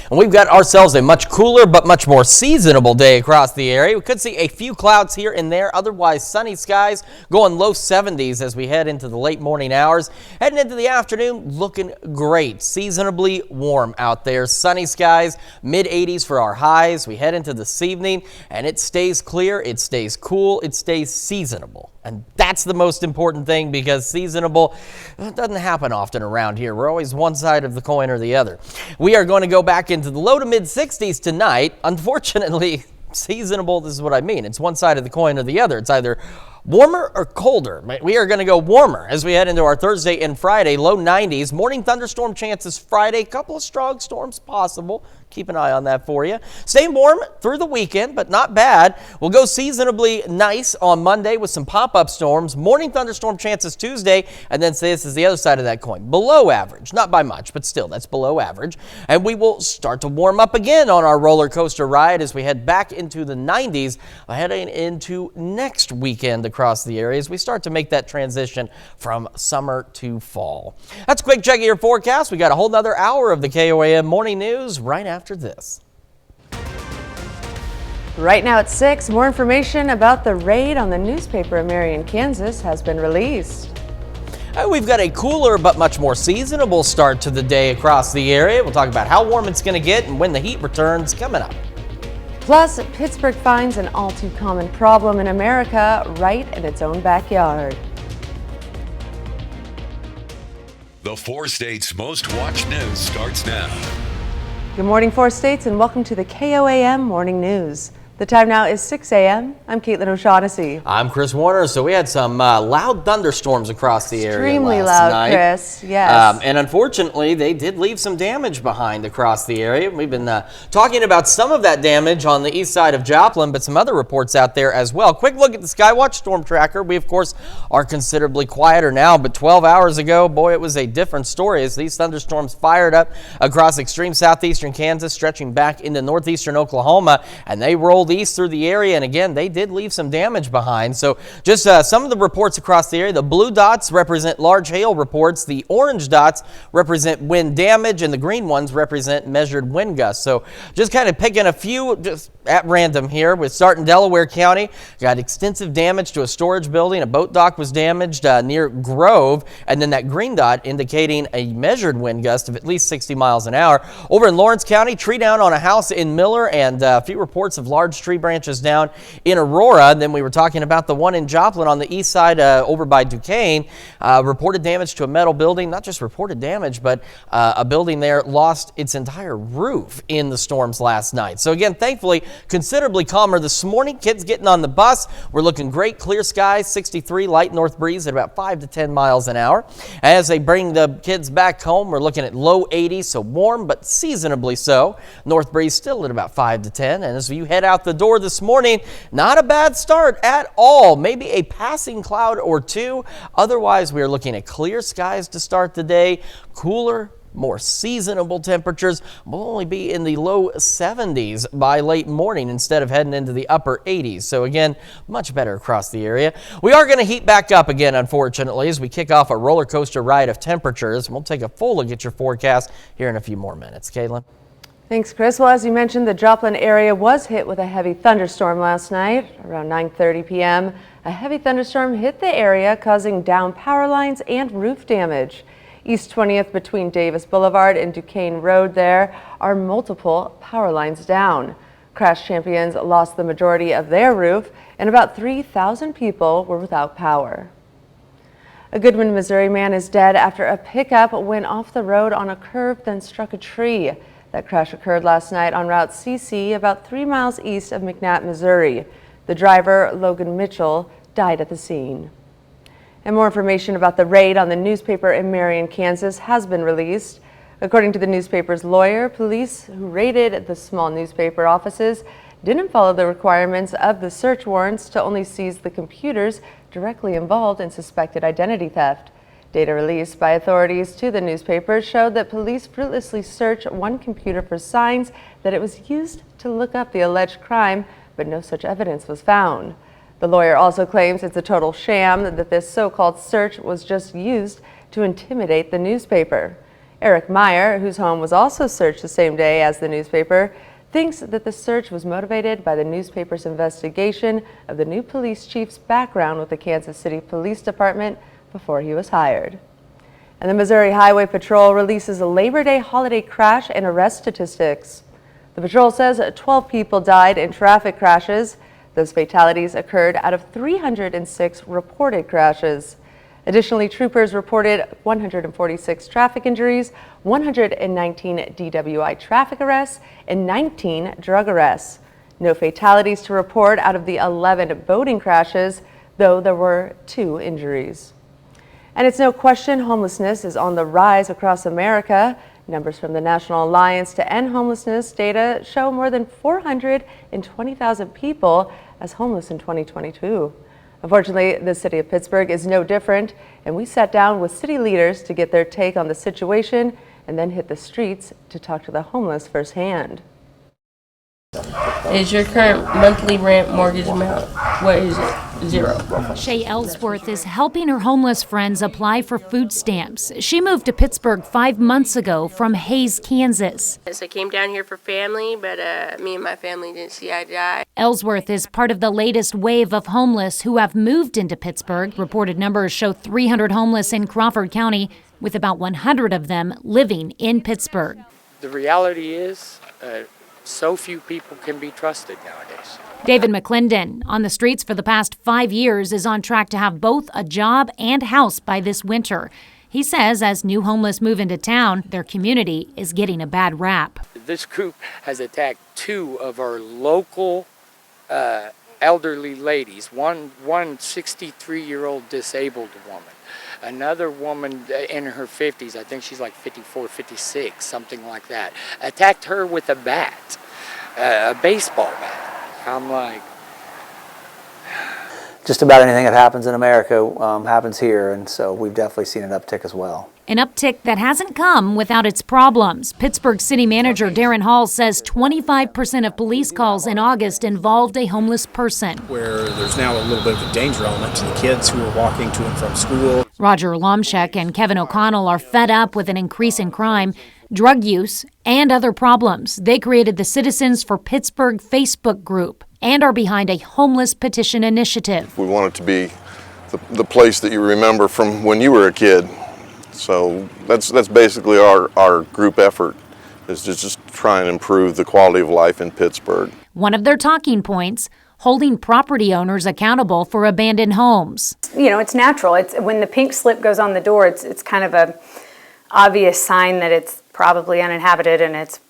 And we've got ourselves a much cooler but much more seasonable day across the area. We could see a few clouds here and there, otherwise sunny skies, going low 70s as we head into the late morning hours. Heading into the afternoon, looking great. Seasonably warm out there. Sunny skies, mid 80s for our highs. We head into this evening and it stays clear, it stays cool, it stays seasonable. And that's the most important thing, because seasonable doesn't happen often around here. We're always one side of the coin or the other. We are going to go back into the low to mid 60s tonight. Unfortunately, seasonable, this is what I mean. It's one side of the coin or the other. It's either warmer or colder. We are going to go warmer as we head into our Thursday and Friday. Low 90s. Morning thunderstorm chances Friday. Couple of strong storms possible. Keep an eye on that for you. Staying warm through the weekend, but not bad. We'll go seasonably nice on Monday with some pop-up storms. Morning thunderstorm chances Tuesday, and then this is the other side of that coin. Below average, not by much, but still, that's below average. And we will start to warm up again on our roller coaster ride as we head back into the 90s, heading into next weekend across the area as we start to make that transition from summer to fall. That's a quick check of your forecast. We got a whole nother hour of the KOAM morning news right after this. Right now at 6, more information about the raid on the newspaper in Marion, Kansas has been released. We've got a cooler but much more seasonable start to the day across the area. We'll talk about how warm it's going to get and when the heat returns coming up. Plus, Pittsburgh finds an all too common problem in America right in its own backyard. The 4 states' most watched news starts now. Good morning, 4 states, and welcome to the KOAM Morning News. The time now is 6 a.m. I'm Caitlin O'Shaughnessy. I'm Chris Warner. So we had some loud thunderstorms across the area Extremely last loud, night. Chris. Yes. And unfortunately, they did leave some damage behind across the area. We've been talking about some of that damage on the east side of Joplin, but some other reports out there as well. Quick look at the Skywatch storm tracker. We, of course, are considerably quieter now, but 12 hours ago, boy, it was a different story as these thunderstorms fired up across extreme southeastern Kansas, stretching back into northeastern Oklahoma, and they rolled east through the area, and again, they did leave some damage behind. So just some of the reports across the area. The blue dots represent large hail reports, the orange dots represent wind damage, and the green ones represent measured wind gusts. So just kind of picking a few just at random here. We're starting Delaware County. Got extensive damage to a storage building. A boat dock was damaged near Grove, and then that green dot indicating a measured wind gust of at least 60 miles an hour. Over in Lawrence County, tree down on a house in Miller, and a few reports of large tree branches down in Aurora. Then we were talking about the one in Joplin on the east side over by Duquesne. Reported damage to a metal building. Not just reported damage, but a building there lost its entire roof in the storms last night. So again, thankfully, considerably calmer this morning. Kids getting on the bus. We're looking great. Clear skies, 63, light north breeze at about 5 to 10 miles an hour. As they bring the kids back home, we're looking at low 80s, so warm but seasonably so. North breeze still at about 5 to 10. And as you head out the door this morning, not a bad start at all. Maybe a passing cloud or two. Otherwise, we are looking at clear skies to start the day. Cooler, more seasonable temperatures will only be in the low 70s by late morning instead of heading into the upper 80s. So again, much better across the area. We are going to heat back up again, unfortunately, as we kick off a roller coaster ride of temperatures. We'll take a full look at your forecast here in a few more minutes. Caitlin? Thanks, Chris. Well, as you mentioned, the Joplin area was hit with a heavy thunderstorm last night. Around 9:30 p.m., a heavy thunderstorm hit the area, causing down power lines and roof damage. East 20th between Davis Boulevard and Duquesne Road, there are multiple power lines down. Crash Champions lost the majority of their roof, and about 3,000 people were without power. A Goodwin, Missouri man is dead after a pickup went off the road on a curve, then struck a tree. That crash occurred last night on Route CC, about 3 miles east of McNatt, Missouri. The driver, Logan Mitchell, died at the scene. And more information about the raid on the newspaper in Marion, Kansas has been released. According to the newspaper's lawyer, police who raided the small newspaper offices didn't follow the requirements of the search warrants to only seize the computers directly involved in suspected identity theft. Data released by authorities to the newspaper showed that police fruitlessly searched one computer for signs that it was used to look up the alleged crime, but no such evidence was found. The lawyer also claims it's a total sham, that this so-called search was just used to intimidate the newspaper. Eric Meyer, whose home was also searched the same day as the newspaper, thinks that the search was motivated by the newspaper's investigation of the new police chief's background with the Kansas City Police Department before he was hired. And the Missouri Highway Patrol releases a Labor Day holiday crash and arrest statistics. The patrol says 12 people died in traffic crashes. Those fatalities occurred out of 306 reported crashes. Additionally, troopers reported 146 traffic injuries, 119 DWI traffic arrests, and 19 drug arrests. No fatalities to report out of the 11 boating crashes, though there were 2 injuries. And it's no question homelessness is on the rise across America. Numbers from the National Alliance to End Homelessness data show more than 420,000 people as homeless in 2022. Unfortunately, the city of Pittsburgh is no different, and we sat down with city leaders to get their take on the situation and then hit the streets to talk to the homeless firsthand. Is your current monthly rent mortgage amount? What is it? 0. Shay Ellsworth is helping her homeless friends apply for food stamps. She moved to Pittsburgh 5 months ago from Hayes, Kansas. So I came down here for family, but me and my family didn't see eye to eye. Ellsworth is part of the latest wave of homeless who have moved into Pittsburgh. Reported numbers show 300 homeless in Crawford County, with about 100 of them living in Pittsburgh. The reality is, so few people can be trusted nowadays. David McClendon, on the streets for the past 5 years, is on track to have both a job and house by this winter. He says as new homeless move into town, their community is getting a bad rap. This group has attacked 2 of our local elderly ladies, one 63-year-old disabled woman. Another woman in her 50s, I think she's like 54, 56, something like that, attacked her with a bat, a baseball bat. I'm like... Just about anything that happens in America happens here, and so we've definitely seen an uptick as well. An uptick that hasn't come without its problems. Pittsburgh City Manager Darren Hall says 25% of police calls in August involved a homeless person. Where there's now a little bit of a danger element to the kids who are walking to and from school. Roger Lomchek and Kevin O'Connell are fed up with an increase in crime, drug use, and other problems. They created the Citizens for Pittsburgh Facebook group and are behind a homeless petition initiative. We want it to be the place that you remember from when you were a kid. So that's basically our group effort, is to just try and improve the quality of life in Pittsburgh. One of their talking points, holding property owners accountable for abandoned homes. You know, it's natural. It's when the pink slip goes on the door, it's kind of a obvious sign that it's probably uninhabited and it's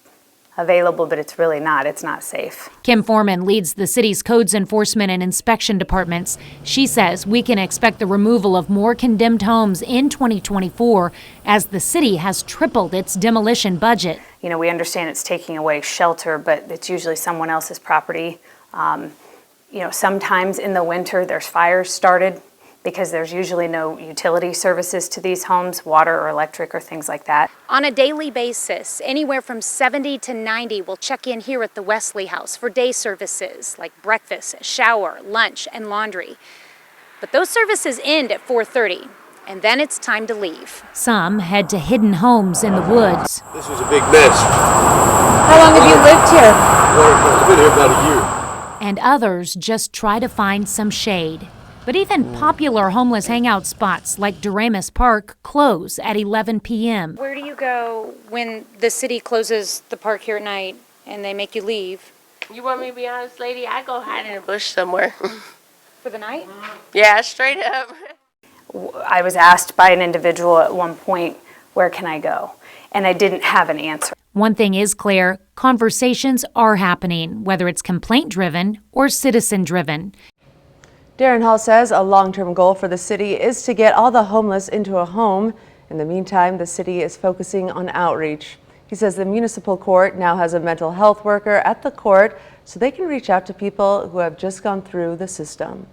available, but it's really not. It's not safe. Kim Foreman leads the city's codes enforcement and inspection departments. She says we can expect the removal of more condemned homes in 2024 as the city has tripled its demolition budget. You know, we understand it's taking away shelter, but it's usually someone else's property. You know, sometimes in the winter there's fires started because there's usually no utility services to these homes, water or electric or things like that. On a daily basis, anywhere from 70 to 90 will check in here at the Wesley House for day services like breakfast, shower, lunch, and laundry. But those services end at 4:30, and then it's time to leave. Some head to hidden homes in the woods. This was a big mess. How long have you lived here? I've been here about a year. And others just try to find some shade. But even popular homeless hangout spots like Doremus Park close at 11 p.m. Where do you go when the city closes the park here at night and they make you leave? You want me to be honest, lady? I go hide in a bush somewhere. For the night? Yeah, straight up. I was asked by an individual at one point, where can I go? And I didn't have an answer. One thing is clear, conversations are happening, whether it's complaint-driven or citizen-driven. Darren Hall says a long-term goal for the city is to get all the homeless into a home In the meantime, the city is focusing on outreach. He says the municipal court now has a mental health worker at the court so they can reach out to people who have just gone through the system.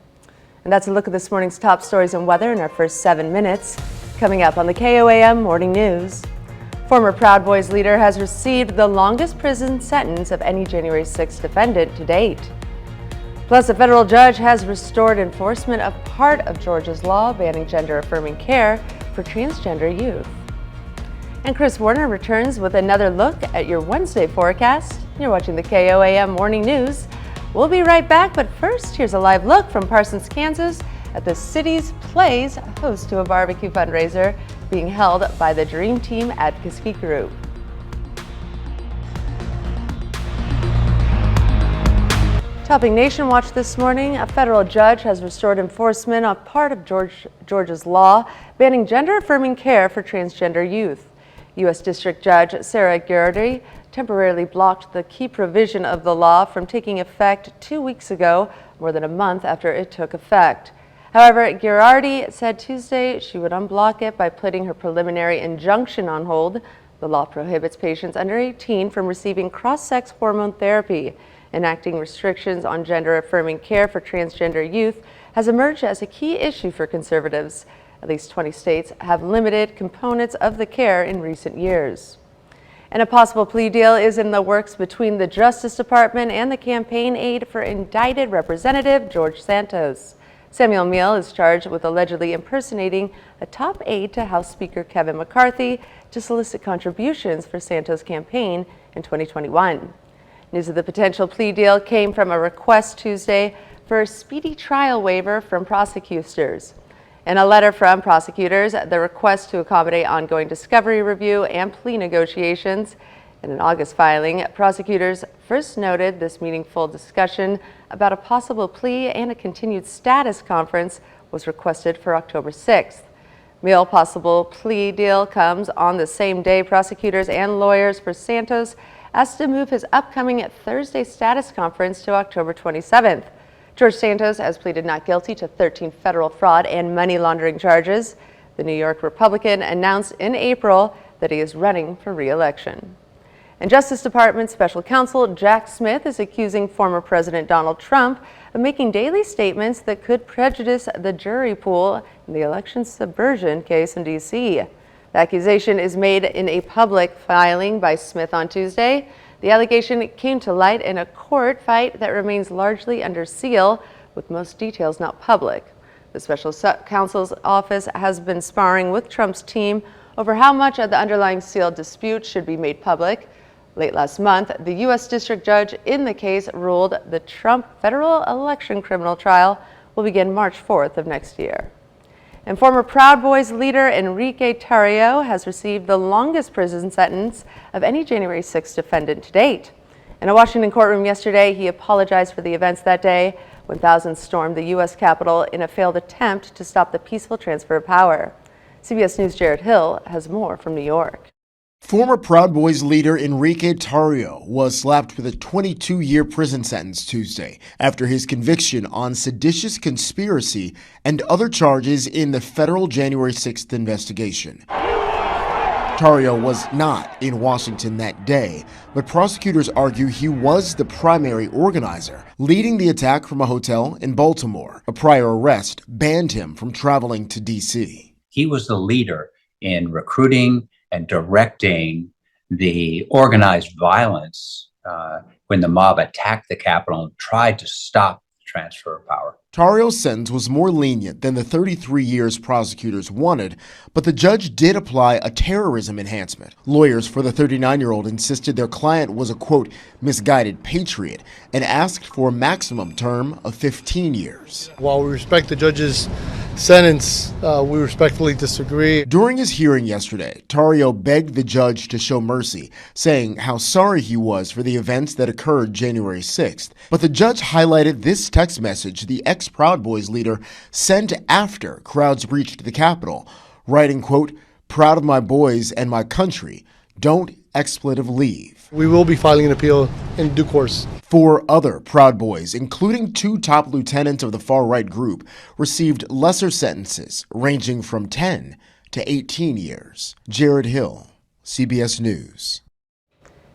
And that's a look at this morning's top stories and weather in our first 7 minutes. Coming up on the KOAM Morning News. Former Proud Boys leader has received the longest prison sentence of any January 6th defendant to date. Plus, a federal judge has restored enforcement of part of Georgia's law banning gender-affirming care for transgender youth. And Chris Warner returns with another look at your Wednesday forecast. You're watching the KOAM Morning News. We'll be right back, but first, here's a live look from Parsons, Kansas at the city's Plays, host to a barbecue fundraiser being held by the Dream Team Advocacy Group. Topping Nation Watch this morning, a federal judge has restored enforcement of part of Georgia's law banning gender-affirming care for transgender youth. U.S. District Judge Sarah Geraghty temporarily blocked the key provision of the law from taking effect 2 weeks ago, more than a month after it took effect. However, Geraghty said Tuesday she would unblock it by putting her preliminary injunction on hold. The law prohibits patients under 18 from receiving cross-sex hormone therapy. Enacting restrictions on gender-affirming care for transgender youth has emerged as a key issue for conservatives. At least 20 states have limited components of the care in recent years. And a possible plea deal is in the works between the Justice Department and the campaign aide for indicted Representative George Santos. Samuel Meal is charged with allegedly impersonating a top aide to House Speaker Kevin McCarthy to solicit contributions for Santos' campaign in 2021. News of the potential plea deal came from a request Tuesday for a speedy trial waiver from prosecutors. In a letter from prosecutors, the request to accommodate ongoing discovery review and plea negotiations. In an August filing, prosecutors first noted this meaningful discussion about a possible plea and a continued status conference was requested for October 6th. Meal possible plea deal comes on the same day prosecutors and lawyers for Santos asked to move his upcoming Thursday status conference to October 27th. George Santos has pleaded not guilty to 13 federal fraud and money laundering charges. The New York Republican announced in April that he is running for re-election. And Justice Department Special Counsel Jack Smith is accusing former President Donald Trump of making daily statements that could prejudice the jury pool in the election subversion case in D.C. The accusation is made in a public filing by Smith on Tuesday. The allegation came to light in a court fight that remains largely under seal, with most details not public. The special counsel's office has been sparring with Trump's team over how much of the underlying sealed dispute should be made public. Late last month, the U.S. District Judge in the case ruled the Trump federal election criminal trial will begin March 4th of next year. And former Proud Boys leader Enrique Tarrio has received the longest prison sentence of any January 6th defendant to date. In a Washington courtroom yesterday, he apologized for the events that day when thousands stormed the U.S. Capitol in a failed attempt to stop the peaceful transfer of power. CBS News' Jared Hill has more from New York. Former Proud Boys leader Enrique Tarrio was slapped with a 22-year prison sentence Tuesday after his conviction on seditious conspiracy and other charges in the federal January 6th investigation. Tarrio was not in Washington that day, but prosecutors argue he was the primary organizer, leading the attack from a hotel in Baltimore. A prior arrest banned him from traveling to D.C. He was the leader in recruiting and directing the organized violence when the mob attacked the Capitol and tried to stop the transfer of power. Tarrio's sentence was more lenient than the 33 years prosecutors wanted, but the judge did apply a terrorism enhancement. Lawyers for the 39-year-old insisted their client was a, quote, misguided patriot and asked for a maximum term of 15 years. While we respect the judge's sentence, we respectfully disagree. During his hearing yesterday, Tarrio begged the judge to show mercy, saying how sorry he was for the events that occurred January 6th. But the judge highlighted this text message the ex-Proud Boys leader sent after crowds reached the Capitol, writing, quote, proud of my boys and my country. Don't expletive leave. We will be filing an appeal in due course. 4 other Proud Boys, including 2 top lieutenants of the far-right group, received lesser sentences ranging from 10 to 18 years. Jared Hill, CBS News.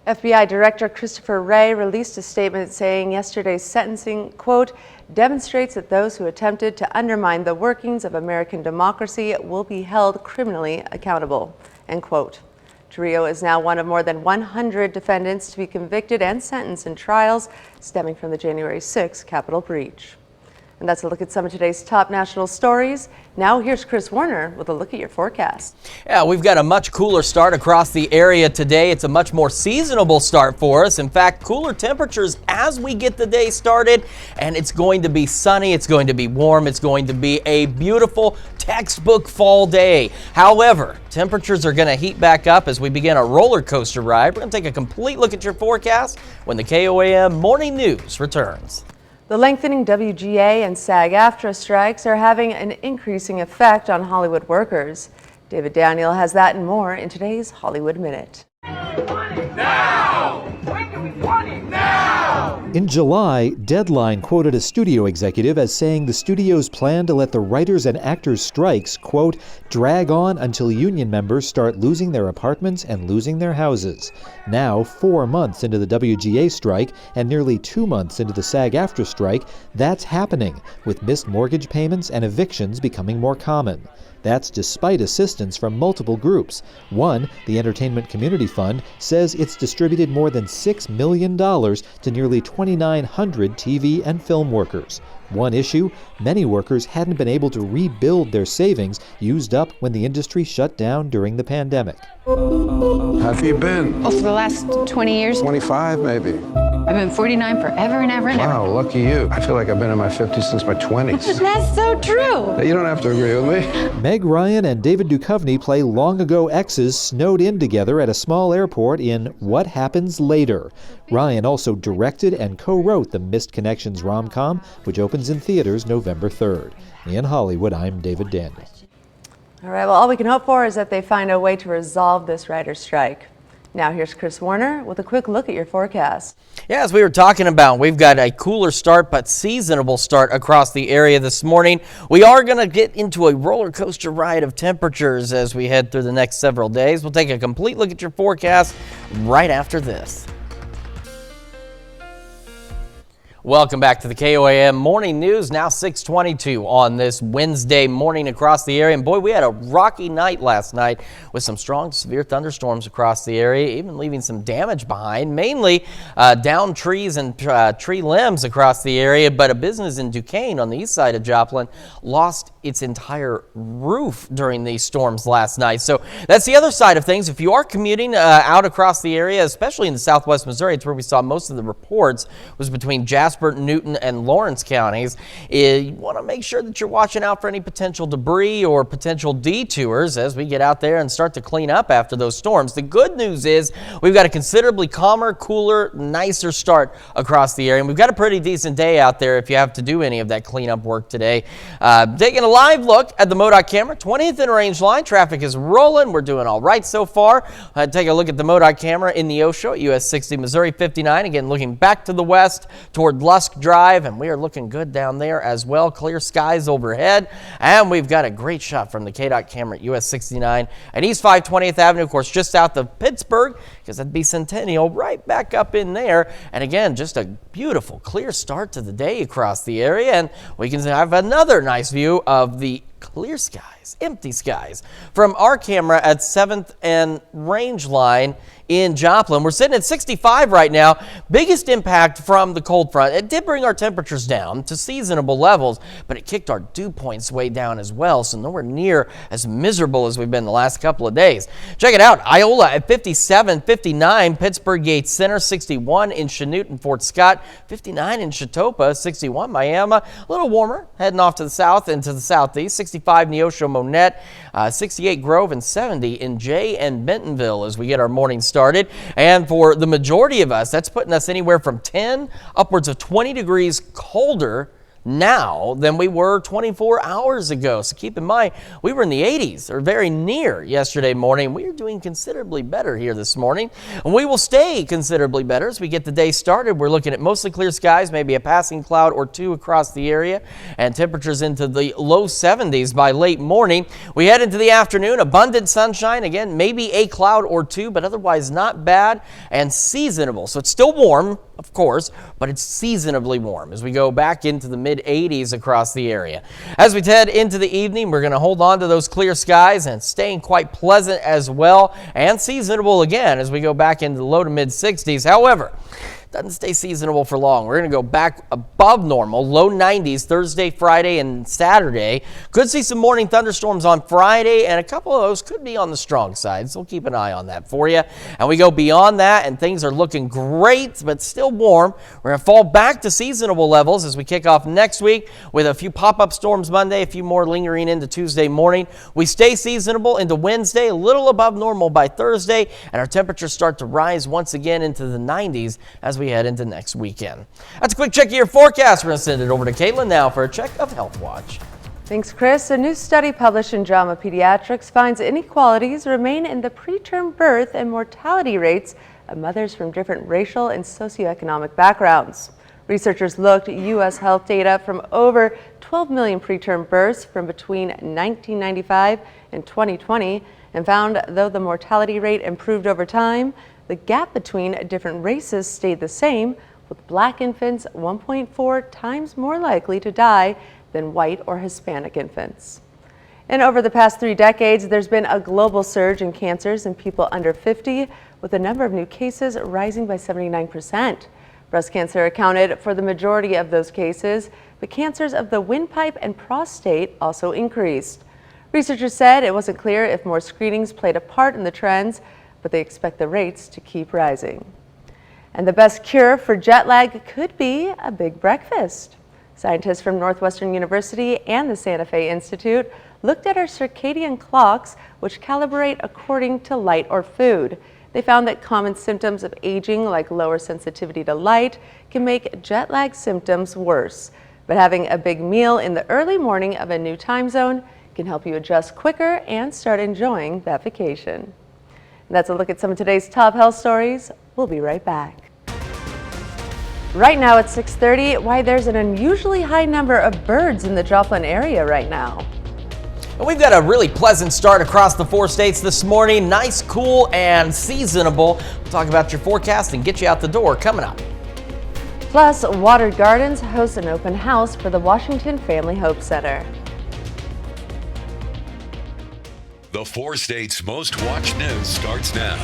FBI Director Christopher Wray released a statement saying yesterday's sentencing, quote, demonstrates that those who attempted to undermine the workings of American democracy will be held criminally accountable, end quote. Trio is now one of more than 100 defendants to be convicted and sentenced in trials stemming from the January 6th Capitol breach. And that's a look at some of today's top national stories. Now here's Chris Warner with a look at your forecast. Yeah, we've got a much cooler start across the area today. It's a much more seasonable start for us. In fact, cooler temperatures as we get the day started, and it's going to be sunny, it's going to be warm, it's going to be a beautiful textbook fall day. However, temperatures are going to heat back up as we begin a roller coaster ride. We're going to take a complete look at your forecast when the KOAM Morning News returns. The lengthening WGA and SAG-AFTRA strikes are having an increasing effect on Hollywood workers. David Daniel has that and more in today's Hollywood Minute. In July, Deadline quoted a studio executive as saying the studio's plan to let the writers and actors strikes, quote, drag on until union members start losing their apartments and losing their houses. Now, 4 months into the WGA strike and nearly 2 months into the SAG-AFTRA strike, that's happening, with missed mortgage payments and evictions becoming more common. That's despite assistance from multiple groups. One, the Entertainment Community Fund, says it's distributed more than $6 million to nearly 2,900 TV and film workers. One issue, many workers hadn't been able to rebuild their savings used up when the industry shut down during the pandemic. How have you been? Oh, for the last 20 years? 25, maybe. I've been 49 forever and ever and ever. Wow, lucky you. I feel like I've been in my 50s since my 20s. That's so true. You don't have to agree with me. Meg Ryan and David Duchovny play long-ago exes snowed in together at a small airport in What Happens Later. Ryan also directed and co-wrote the Missed Connections rom-com, which opens in theaters November 3rd. In Hollywood, I'm David Daniel. All right, well, all we can hope for is that they find a way to resolve this writer's strike. Now here's Chris Warner with a quick look at your forecast. Yeah, as we were talking about, we've got a cooler start but seasonable start across the area this morning. We are going to get into a roller coaster ride of temperatures as we head through the next several days. We'll take a complete look at your forecast right after this. Welcome back to the KOAM Morning News, now 6:22 on this Wednesday morning across the area. And boy, we had a rocky night last night with some strong to severe thunderstorms across the area, even leaving some damage behind, mainly down trees and tree limbs across the area. But a business in Duquesne on the east side of Joplin lost its entire roof during these storms last night. So that's the other side of things. If you are commuting out across the area, especially in the southwest Missouri, it's where we saw most of the reports, was between Jasper, Newton, and Lawrence counties. You want to make sure that you're watching out for any potential debris or potential detours as we get out there and start to clean up after those storms. The good news is we've got a considerably calmer, cooler, nicer start across the area, and we've got a pretty decent day out there if you have to do any of that cleanup work today. Taking a live look at the MoDOT camera, 20th and Range line. Traffic is rolling. We're doing all right so far. Take a look at the MoDOT camera in Neosho at US 60, Missouri 59. Again, looking back to the west toward Lusk Drive, and we are looking good down there as well. Clear skies overhead, and we've got a great shot from the KDOT camera at US 69 and East 520th Avenue, of course, just south of Pittsburgh, because that'd be Centennial right back up in there. And again, just a beautiful, clear start to the day across the area, and we can have another nice view of the clear skies, empty skies from our camera at 7th and Range line in Joplin. We're sitting at 65 right now. Biggest impact from the cold front. It did bring our temperatures down to seasonable levels, but it kicked our dew points way down as well, so nowhere near as miserable as we've been the last couple of days. Check it out. Iola at 57, 59, Pittsburgh Yates Center, 61 in Chanute and Fort Scott, 59 in Chatopa, 61 Miami, a little warmer heading off to the south and to the southeast, 65 Neosho Monette, 68 Grove, and 70 in Jay and Bentonville as we get our morning started. And for the majority of us, that's putting us anywhere from 10 upwards of 20 degrees colder now than we were 24 hours ago. So keep in mind, we were in the 80s or very near yesterday morning. We are doing considerably better here this morning, and we will stay considerably better as we get the day started. We're looking at mostly clear skies, maybe a passing cloud or two across the area, and temperatures into the low 70s by late morning. We head into the afternoon, abundant sunshine, again, maybe a cloud or two, but otherwise not bad and seasonable. So it's still warm, of course, but it's seasonably warm as we go back into the mid-80s across the area. As we head into the evening, we're going to hold on to those clear skies and staying quite pleasant as well, and seasonable again as we go back into the low to mid-60s. However, doesn't stay seasonable for long. We're going to go back above normal, low 90s Thursday, Friday, and Saturday. Could see some morning thunderstorms on Friday, and a couple of those could be on the strong side, so we'll keep an eye on that for you. And we go beyond that, and things are looking great, but still warm. We're going to fall back to seasonable levels as we kick off next week with a few pop-up storms Monday, a few more lingering into Tuesday morning. We stay seasonable into Wednesday, a little above normal by Thursday, and our temperatures start to rise once again into the 90s as we head into next weekend. That's a quick check of your forecast. We're going to send it over to Caitlin now for a check of Health Watch. Thanks, Chris. A new study published in JAMA Pediatrics finds inequalities remain in the preterm birth and mortality rates of mothers from different racial and socioeconomic backgrounds. Researchers looked at U.S. health data from over 12 million preterm births from between 1995 and 2020 and found though the mortality rate improved over time, the gap between different races stayed the same, with Black infants 1.4 times more likely to die than white or Hispanic infants. And over the past 3 decades, there's been a global surge in cancers in people under 50, with the number of new cases rising by 79%. Breast cancer accounted for the majority of those cases, but cancers of the windpipe and prostate also increased. Researchers said it wasn't clear if more screenings played a part in the trends, but they expect the rates to keep rising. And the best cure for jet lag could be a big breakfast. Scientists from Northwestern University and the Santa Fe Institute looked at our circadian clocks, which calibrate according to light or food. They found that common symptoms of aging, like lower sensitivity to light, can make jet lag symptoms worse. But having a big meal in the early morning of a new time zone can help you adjust quicker and start enjoying that vacation. And that's a look at some of today's top health stories. We'll be right back. Right now at 6:30, why there's an unusually high number of birds in the Joplin area right now. And we've got a really pleasant start across the 4 states this morning. Nice, cool, and seasonable. We'll talk about your forecast and get you out the door coming up. Plus, Watered Gardens hosts an open house for the Washington Family Hope Center. The 4 states' most watched news starts now.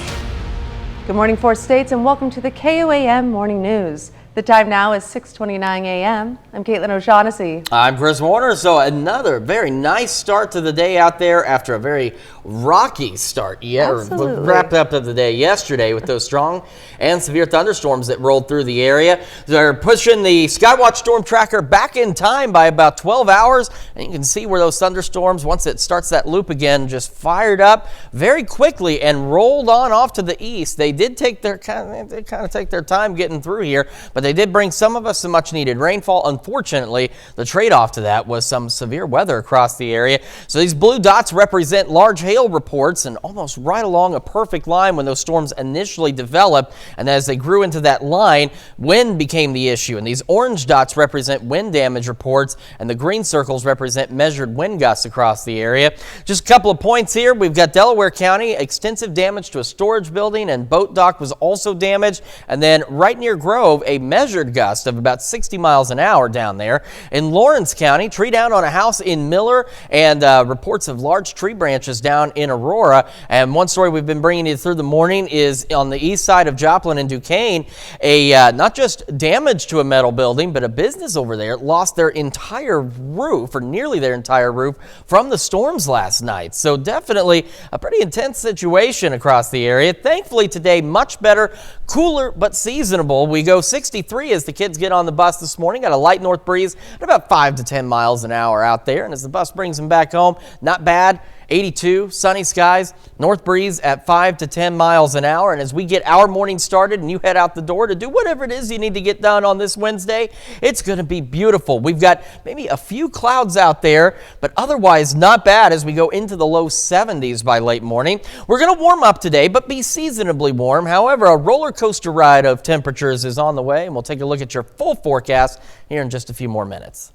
Good morning, 4 states, and welcome to the KOAM Morning News. The time now is 6:29 a.m. I'm Caitlin O'Shaughnessy. I'm Chris Warner. So another very nice start to the day out there after a very rocky start. Wrapped up of the day yesterday with those strong and severe thunderstorms that rolled through the area. They're pushing the Skywatch Storm Tracker back in time by about 12 hours. And you can see where those thunderstorms, once it starts that loop again, just fired up very quickly and rolled on off to the east. They did take their kind of take their time getting through here, but they did bring some of us some much needed rainfall. Unfortunately, the trade-off to that was some severe weather across the area. So these blue dots represent large hail reports, and almost right along a perfect line when those storms initially developed. And as they grew into that line, wind became the issue. And these orange dots represent wind damage reports, and the green circles represent measured wind gusts across the area. Just a couple of points here. We've got Delaware County, extensive damage to a storage building, and boat dock was also damaged. And then right near Grove, a measured gust of about 60 miles an hour down there. In Lawrence County, tree down on a house in Miller, and reports of large tree branches down in Aurora. And one story we've been bringing you through the morning is on the east side of Joplin and Duquesne, not just damage to a metal building, but a business over there lost their entire roof, or nearly their entire roof, from the storms last night. So definitely a pretty intense situation across the area. Thankfully today, much better, cooler, but seasonable. We go 63 as the kids get on the bus this morning. Got a light north breeze at about 5 to 10 miles an hour out there. And as the bus brings them back home, not bad 82, sunny skies, north breeze at 5 to 10 miles an hour. And as we get our morning started and you head out the door to do whatever it is you need to get done on this Wednesday, it's going to be beautiful. We've got maybe a few clouds out there, but otherwise not bad as we go into the low 70s by late morning. We're going to warm up today, but be seasonably warm. However, a roller coaster ride of temperatures is on the way, and we'll take a look at your full forecast here in just a few more minutes.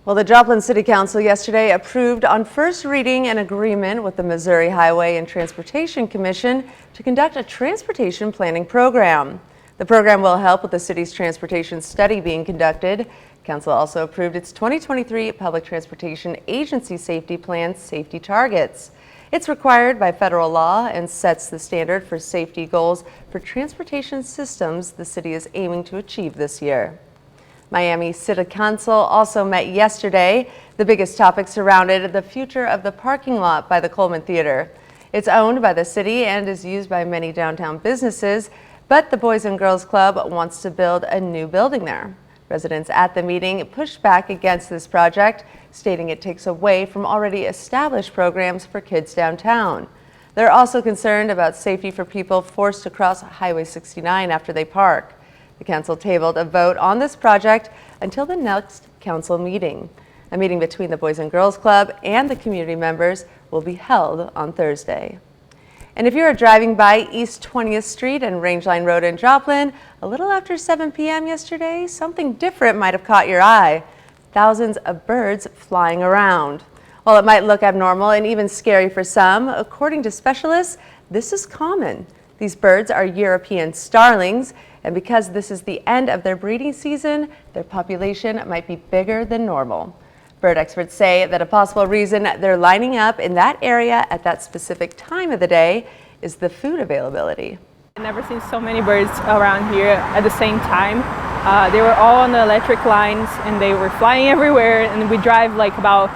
Well, the Joplin City Council yesterday approved on first reading an agreement with the Missouri Highway and Transportation Commission to conduct a transportation planning program. The program will help with the city's transportation study being conducted. Council also approved its 2023 Public Transportation Agency Safety Plan safety targets. It's required by federal law and sets the standard for safety goals for transportation systems the city is aiming to achieve this year. Miami City Council also met yesterday. The biggest topic surrounded the future of the parking lot by the Coleman Theater. It's owned by the city and is used by many downtown businesses, but the Boys and Girls Club wants to build a new building there. Residents at the meeting pushed back against this project, stating it takes away from already established programs for kids downtown. They're also concerned about safety for people forced to cross Highway 69 after they park. The council tabled a vote on this project until the next council meeting. A meeting between the Boys and Girls Club and the community members will be held on Thursday. And if you are driving by East 20th Street and Rangeline Road in Joplin, a little after 7 p.m. yesterday, something different might have caught your eye. Thousands of birds flying around. While it might look abnormal and even scary for some, according to specialists, this is common. These birds are European starlings, and because this is the end of their breeding season, their population might be bigger than normal. Bird experts say that a possible reason they're lining up in that area at that specific time of the day is the food availability. I've never seen so many birds around here at the same time. They were all on the electric lines and they were flying everywhere, and we drive like about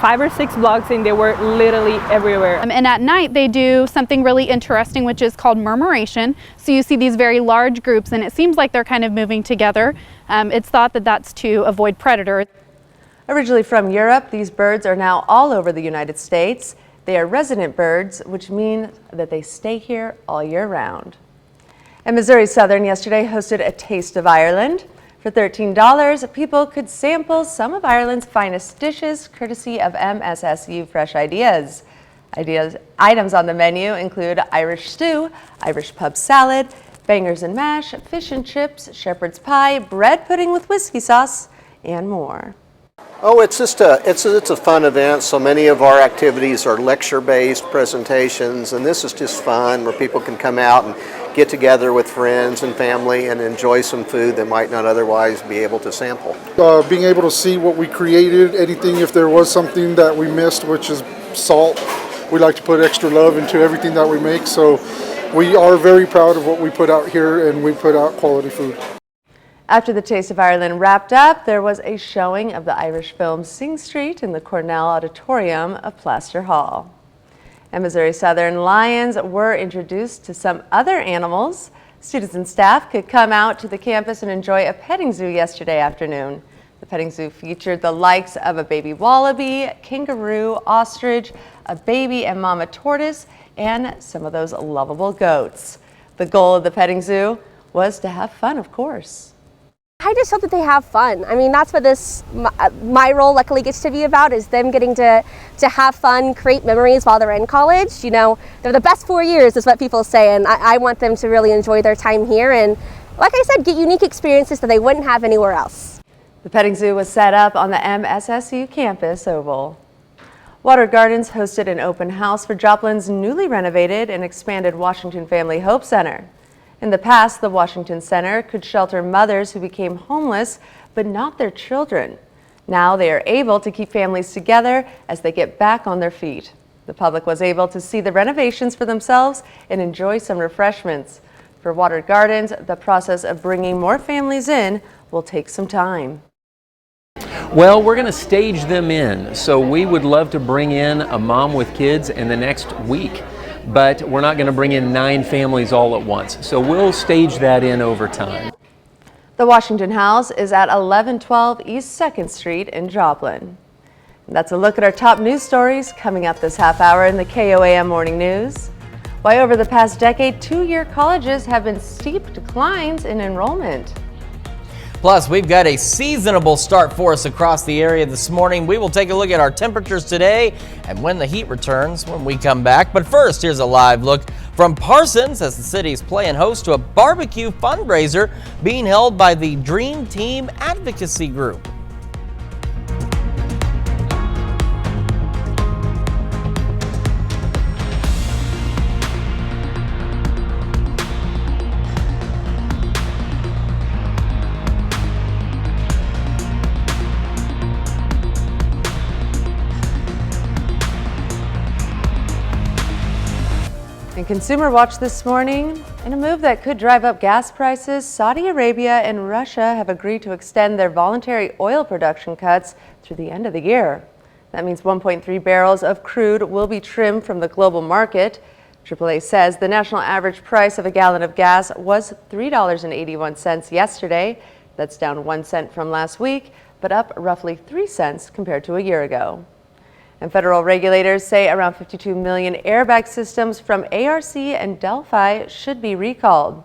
5 or 6 blocks and they were literally everywhere. And at night they do something really interesting, which is called murmuration. So you see these very large groups and it seems like they're kind of moving together. It's thought that that's to avoid predators. Originally from Europe, these birds are now all over the United States. They are resident birds, which means that they stay here all year round. And Missouri Southern yesterday hosted a Taste of Ireland. For $13, people could sample some of Ireland's finest dishes, courtesy of MSSU Fresh Ideas. Items on the menu include Irish stew, Irish pub salad, bangers and mash, fish and chips, shepherd's pie, bread pudding with whiskey sauce, and more. Oh, it's a fun event. So many of our activities are lecture-based presentations, and this is just fun where people can come out and get together with friends and family and enjoy some food that might not otherwise be able to sample. Being able to see what we created, anything if there was something that we missed, which is salt. We like to put extra love into everything that we make, so we are very proud of what we put out here, and we put out quality food. After the Taste of Ireland wrapped up, there was a showing of the Irish film Sing Street in the Cornell Auditorium of Plaster Hall. And Missouri Southern lions were introduced to some other animals. Students and staff could come out to the campus and enjoy a petting zoo yesterday afternoon. The petting zoo featured the likes of a baby wallaby, kangaroo, ostrich, a baby and mama tortoise, and some of those lovable goats. The goal of the petting zoo was to have fun, of course. I just hope that they have fun. I mean, that's what my role luckily gets to be about, is them getting to have fun, create memories while they're in college. You know, they're the best 4 years is what people say, and I want them to really enjoy their time here and, like I said, get unique experiences that they wouldn't have anywhere else. The petting zoo was set up on the MSSU campus oval. Water Gardens hosted an open house for Joplin's newly renovated and expanded Washington Family Hope Center. In the past, the Washington Center could shelter mothers who became homeless, but not their children. Now they are able to keep families together as they get back on their feet. The public was able to see the renovations for themselves and enjoy some refreshments. For Water Gardens, the process of bringing more families in will take some time. Well, we're going to stage them in, so we would love to bring in a mom with kids in the next week. But we're not going to bring in 9 families all at once. So we'll stage that in over time. The Washington House is at 1112 East 2nd Street in Joplin. That's a look at our top news stories coming up this half hour in the KOAM Morning News. Why over the past decade, two-year colleges have been steep declines in enrollment. Plus, we've got a seasonable start for us across the area this morning. We will take a look at our temperatures today and when the heat returns when we come back. But first, here's a live look from Parsons as the city is playing host to a barbecue fundraiser being held by the Dream Team Advocacy Group. And Consumer Watch this morning, in a move that could drive up gas prices, Saudi Arabia and Russia have agreed to extend their voluntary oil production cuts through the end of the year. That means 1.3 barrels of crude will be trimmed from the global market. AAA says the national average price of a gallon of gas was $3.81 yesterday. That's down 1 cent from last week, but up roughly 3 cents compared to a year ago. And federal regulators say around 52 million airbag systems from ARC and Delphi should be recalled.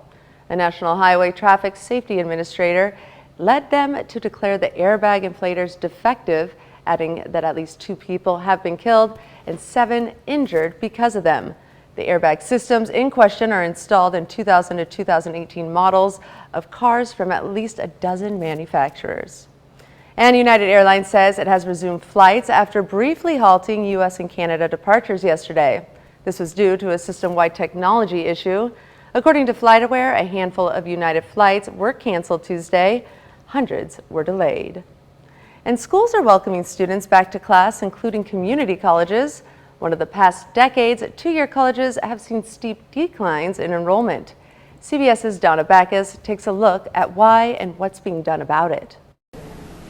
A National Highway Traffic Safety Administrator led them to declare the airbag inflators defective, adding that at least 2 people have been killed and 7 injured because of them. The airbag systems in question are installed in 2000 to 2018 models of cars from at least a dozen manufacturers. And United Airlines says it has resumed flights after briefly halting U.S. and Canada departures yesterday. This was due to a system-wide technology issue. According to FlightAware, a handful of United flights were canceled Tuesday. Hundreds were delayed. And schools are welcoming students back to class, including community colleges. One of the past decades, two-year colleges have seen steep declines in enrollment. CBS's Donna Backus takes a look at why and what's being done about it.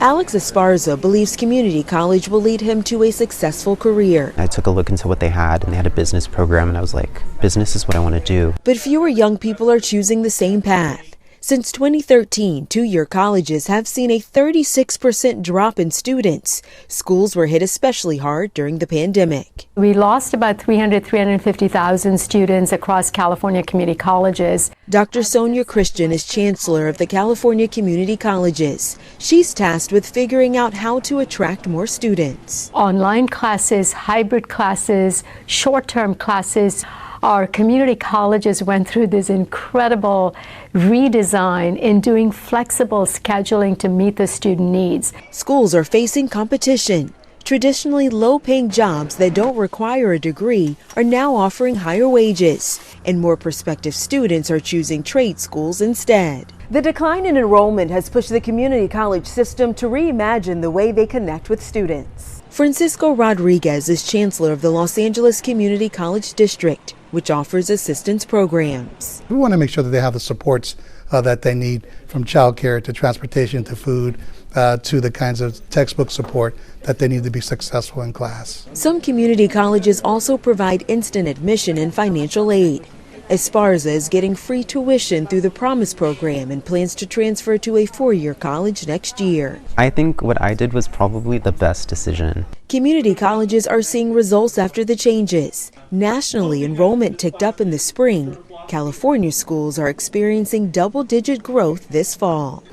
Alex Esparza believes community college will lead him to a successful career. I took a look into what they had, and they had a business program, and I was like, business is what I want to do. But fewer young people are choosing the same path. Since 2013, two-year colleges have seen a 36% drop in students. Schools were hit especially hard during the pandemic. We lost about 350,000 students across California community colleges. Dr. Sonia Christian is chancellor of the California Community Colleges. She's tasked with figuring out how to attract more students. Online classes, hybrid classes, short-term classes. Our community colleges went through this incredible redesign in doing flexible scheduling to meet the student needs. Schools are facing competition. Traditionally low-paying jobs that don't require a degree are now offering higher wages, and more prospective students are choosing trade schools instead. The decline in enrollment has pushed the community college system to reimagine the way they connect with students. Francisco Rodriguez is chancellor of the Los Angeles Community College District, which offers assistance programs. We want to make sure that they have the supports that they need, from childcare to transportation to food to the kinds of textbook support that they need to be successful in class. Some community colleges also provide instant admission and financial aid. Esparza is getting free tuition through the Promise program and plans to transfer to a 4-year college next year. I think what I did was probably the best decision. Community colleges are seeing results after the changes. Nationally, enrollment ticked up in the spring. California schools are experiencing double-digit growth this fall.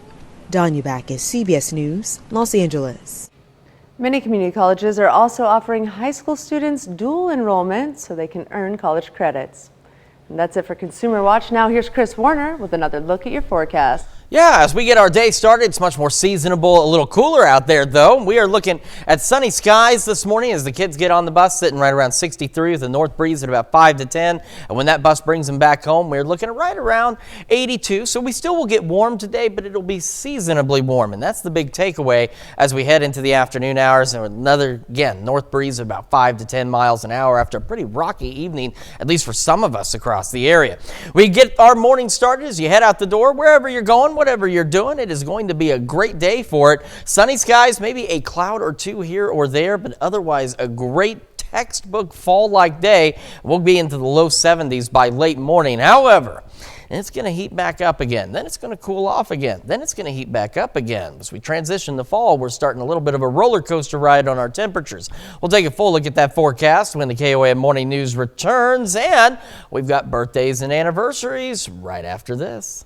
Danya Backus, CBS News, Los Angeles. Many community colleges are also offering high school students dual enrollment so they can earn college credits. And that's it for Consumer Watch. Now here's Chris Warner with another look at your forecast. Yeah, as we get our day started, it's much more seasonable, a little cooler out there, though. We are looking at sunny skies this morning as the kids get on the bus, sitting right around 63 with a north breeze at about 5 to 10. And when that bus brings them back home, we're looking at right around 82. So we still will get warm today, but it'll be seasonably warm. And that's the big takeaway as we head into the afternoon hours. And another, again, north breeze of about 5 to 10 miles an hour after a pretty rocky evening, at least for some of us across the area. We get our morning started as you head out the door, wherever you're going, whatever you're doing. It is going to be a great day for it. Sunny skies, maybe a cloud or two here or there, but otherwise a great textbook fall-like day. We'll be into the low 70s by late morning. However, it's going to heat back up again. Then it's going to cool off again. Then it's going to heat back up again. As we transition to fall, we're starting a little bit of a roller coaster ride on our temperatures. We'll take a full look at that forecast when the KOAM Morning News returns, and we've got birthdays and anniversaries right after this.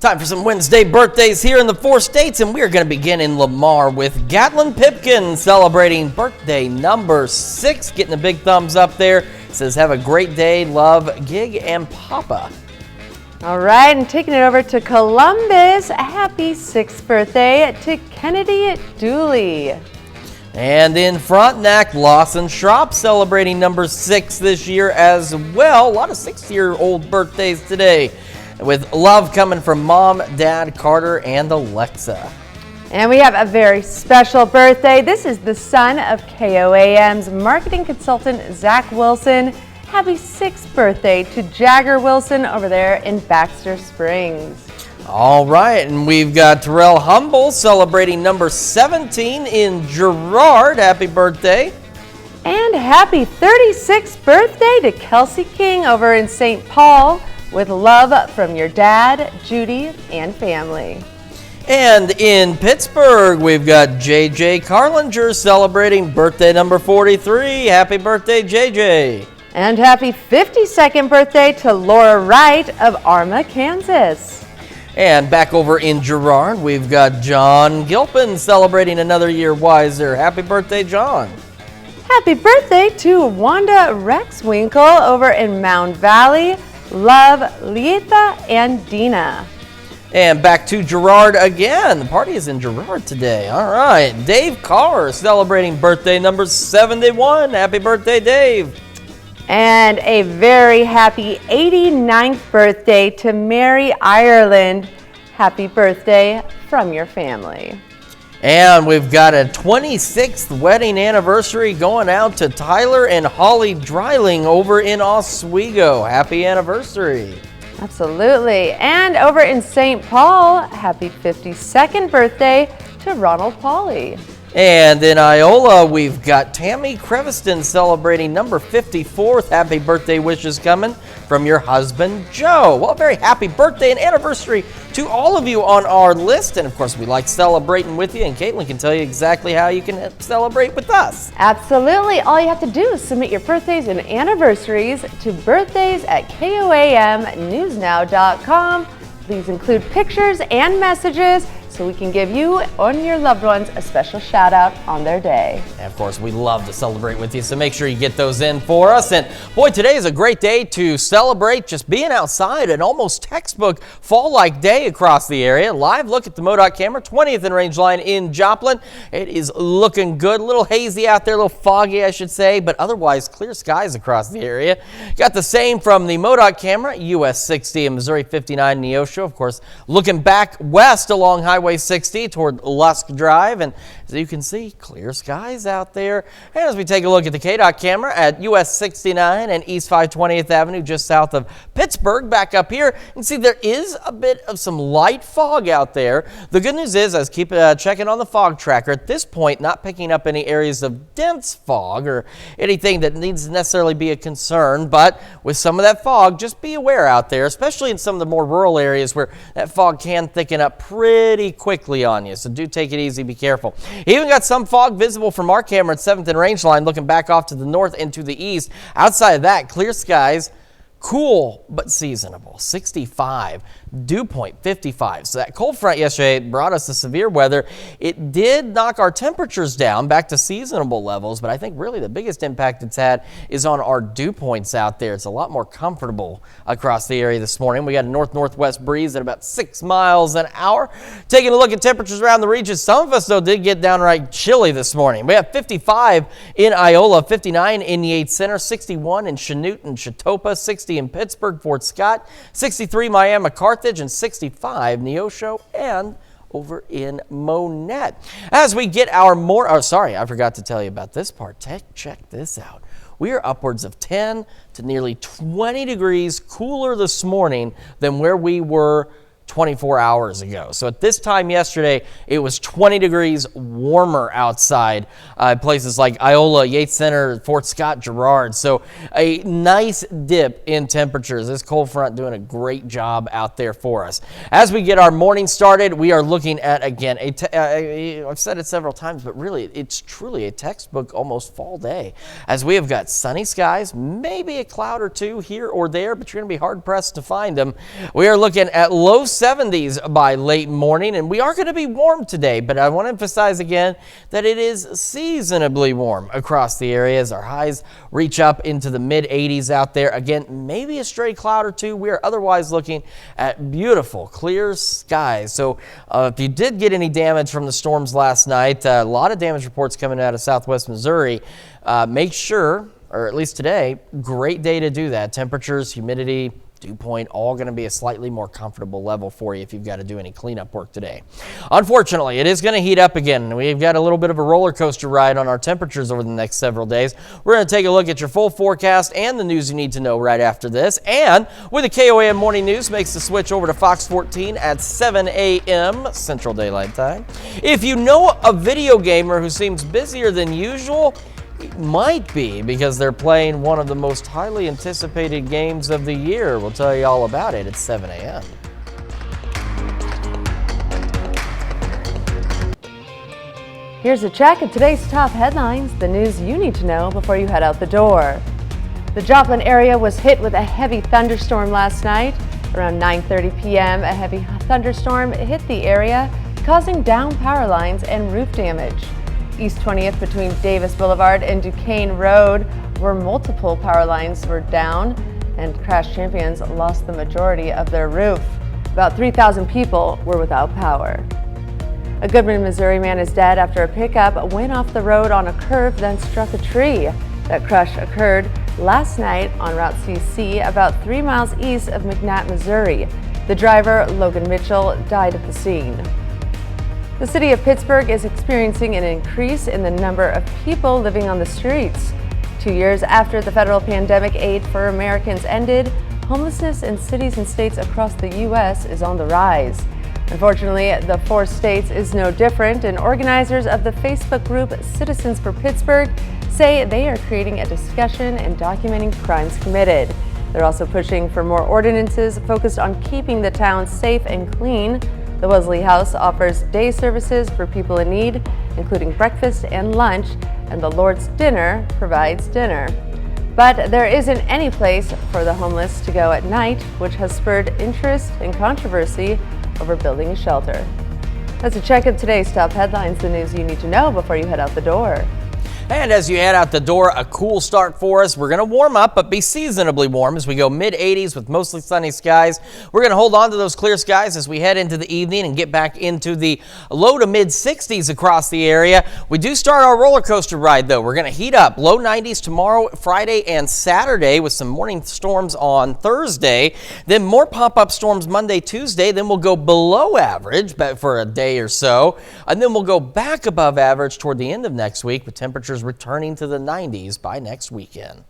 Time for some Wednesday birthdays here in the 4 states, and we're going to begin in Lamar with Gatlin Pipkin celebrating birthday number 6, getting a big thumbs up there. Says, have a great day, love, Gig and Papa. All right, and taking it over to Columbus, happy 6th birthday to Kennedy Dooley. And in Frontenac, Lawson Schropp celebrating number 6 this year as well. A lot of 6-year-old birthdays today, with love coming from Mom, Dad, Carter, and Alexa. And we have a very special birthday. This is the son of KOAM's marketing consultant, Zach Wilson. Happy 6th birthday to Jagger Wilson over there in Baxter Springs. All right, and we've got Terrell Humble celebrating number 17 in Girard. Happy birthday. And happy 36th birthday to Kelsey King over in St. Paul, with love from your dad, Judy, and family. And in Pittsburgh, we've got JJ Carlinger celebrating birthday number 43. Happy birthday, JJ. And happy 52nd birthday to Laura Wright of Arma, Kansas. And back over in Girard, we've got John Gilpin celebrating another year wiser. Happy birthday, John. Happy birthday to Wanda Rexwinkle over in Mound Valley. Love, Lieta and Dina. And back to Girard again. The party is in Girard today. All right. Dave Carr celebrating birthday number 71. Happy birthday, Dave. And a very happy 89th birthday to Mary Ireland. Happy birthday from your family. And we've got a 26th wedding anniversary going out to Tyler and Holly Dreiling over in Oswego. Happy anniversary. Absolutely. And over in St. Paul, happy 52nd birthday to Ronald Pauly. And in Iola, we've got Tammy Creviston celebrating number 54th. Happy birthday wishes coming from your husband, Joe. Well, very happy birthday and anniversary to all of you on our list. And of course, we like celebrating with you, and Caitlin can tell you exactly how you can celebrate with us. Absolutely. All you have to do is submit your birthdays and anniversaries to birthdays@KOAMnewsnow.com. Please include pictures and messages so we can give you and your loved ones a special shout out on their day. And of course, we love to celebrate with you, so make sure you get those in for us. And boy, today is a great day to celebrate just being outside, an almost textbook fall-like day across the area. Live look at the MoDOT camera, 20th and Range Line in Joplin. It is looking good, a little hazy out there, a little foggy, I should say, but otherwise clear skies across the area. Got the same from the MoDOT camera, US 60 and Missouri 59 Neosho. Of course, looking back west along Highway 60 toward Lusk Drive, and as you can see, clear skies out there. And as we take a look at the KDOT camera at US 69 and East 520th Avenue, just south of Pittsburgh, back up here, you can see there is a bit of some light fog out there. The good news is, as keep checking on the fog tracker, at this point, not picking up any areas of dense fog or anything that needs to necessarily be a concern, but with some of that fog, just be aware out there, especially in some of the more rural areas where that fog can thicken up pretty quickly on you, so do take it easy, be careful. Even got some fog visible from our camera at 7th and Range Line, looking back off to the north and to the east. Outside of that, clear skies, cool but seasonable, 65. Dew point 55. So that cold front yesterday brought us the severe weather. It did knock our temperatures down back to seasonable levels, but I think really the biggest impact it's had is on our dew points out there. It's a lot more comfortable across the area this morning. We got a north-northwest breeze at about 6 miles an hour. Taking a look at temperatures around the region, some of us though did get downright chilly this morning. We have 55 in Iola, 59 in Yates Center, 61 in Chanute and Chatopa, 60 in Pittsburgh, Fort Scott, 63 Miami, Carthage, and 65 Neosho and over in Monette. As we get our more, oh sorry, I forgot to tell you about this part. Check this out. We are upwards of 10 to nearly 20 degrees cooler this morning than where we were 24 hours ago. So at this time yesterday, it was 20 degrees warmer outside places like Iola, Yates Center, Fort Scott, Girard. So a nice dip in temperatures. This cold front doing a great job out there for us. As we get our morning started, we are looking at, again, I've said it several times, but really it's truly a textbook almost fall day, as we have got sunny skies, maybe a cloud or two here or there, but you're going to be hard pressed to find them. We are looking at low 70s by late morning, and we are going to be warm today, but I want to emphasize again that it is seasonably warm across the area as our highs reach up into the mid 80s out there. Again, maybe a stray cloud or two. We are otherwise looking at beautiful clear skies. So if you did get any damage from the storms last night, a lot of damage reports coming out of southwest Missouri. Make sure, or at least today, great day to do that. Temperatures, humidity, dew point, all going to be a slightly more comfortable level for you if you've got to do any cleanup work today. Unfortunately, it is going to heat up again. We've got a little bit of a roller coaster ride on our temperatures over the next several days. We're going to take a look at your full forecast and the news you need to know right after this. And with the KOAM Morning News makes the switch over to Fox 14 at 7 a.m. Central Daylight Time. If you know a video gamer who seems busier than usual, it might be because they're playing one of the most highly anticipated games of the year. We'll tell you all about it at 7 a.m. Here's a check of today's top headlines, the news you need to know before you head out the door. The Joplin area was hit with a heavy thunderstorm last night. Around 9:30 p.m., a heavy thunderstorm hit the area, causing down power lines and roof damage. East 20th between Davis Boulevard and Duquesne Road, where multiple power lines were down and Crash Champions lost the majority of their roof. About 3,000 people were without power. A Goodman, Missouri man is dead after a pickup went off the road on a curve, then struck a tree. That crash occurred last night on Route CC, about 3 miles east of McNatt, Missouri. The driver, Logan Mitchell, died at the scene. The city of Pittsburgh is experiencing an increase in the number of people living on the streets. 2 years after the federal pandemic aid for Americans ended, homelessness in cities and states across the U.S. is on the rise. Unfortunately, the 4 states is no different, and organizers of the Facebook group Citizens for Pittsburgh say they are creating a discussion and documenting crimes committed. They're also pushing for more ordinances focused on keeping the town safe and clean. The Wesley House offers day services for people in need, including breakfast and lunch, and the Lord's Dinner provides dinner. But there isn't any place for the homeless to go at night, which has spurred interest and controversy over building a shelter. That's a check of today's top headlines, the news you need to know before you head out the door. And as you head out the door, a cool start for us. We're going to warm up, but be seasonably warm as we go mid-80s with mostly sunny skies. We're going to hold on to those clear skies as we head into the evening and get back into the low to mid-60s across the area. We do start our roller coaster ride, though. We're going to heat up low 90s tomorrow, Friday, and Saturday with some morning storms on Thursday. Then more pop-up storms Monday, Tuesday. Then we'll go below average for a day or so. And then we'll go back above average toward the end of next week with temperatures returning to the 90s by next weekend.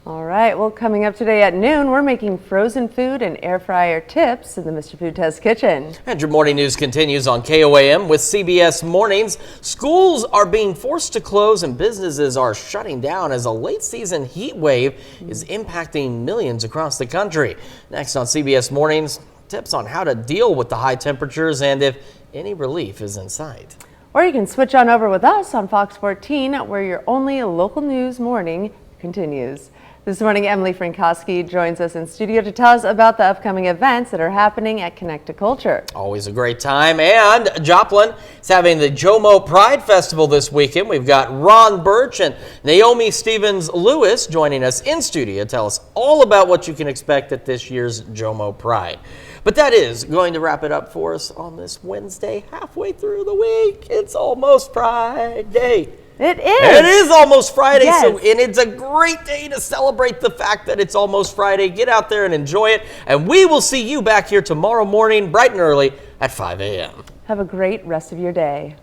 All right, well, coming up today at noon, we're making frozen food and air fryer tips in the Mr. Food Test kitchen. And your morning news continues on KOAM with CBS Mornings. Schools are being forced to close and businesses are shutting down as a late season heat wave is impacting millions across the country. Next on CBS Mornings, tips on how to deal with the high temperatures and if any relief is in sight. Or you can switch on over with us on Fox 14, where your only local news morning continues. This morning, Emily Frankowski joins us in studio to tell us about the upcoming events that are happening at Connect to Culture. Always a great time. And Joplin is having the Jomo Pride Festival this weekend. We've got Ron Birch and Naomi Stevens-Lewis joining us in studio to tell us all about what you can expect at this year's Jomo Pride. But that is going to wrap it up for us on this Wednesday, halfway through the week. It's almost Friday. It is. It is almost Friday, yes. and it's a great day to celebrate the fact that it's almost Friday. Get out there and enjoy it, and we will see you back here tomorrow morning, bright and early at 5 a.m. Have a great rest of your day.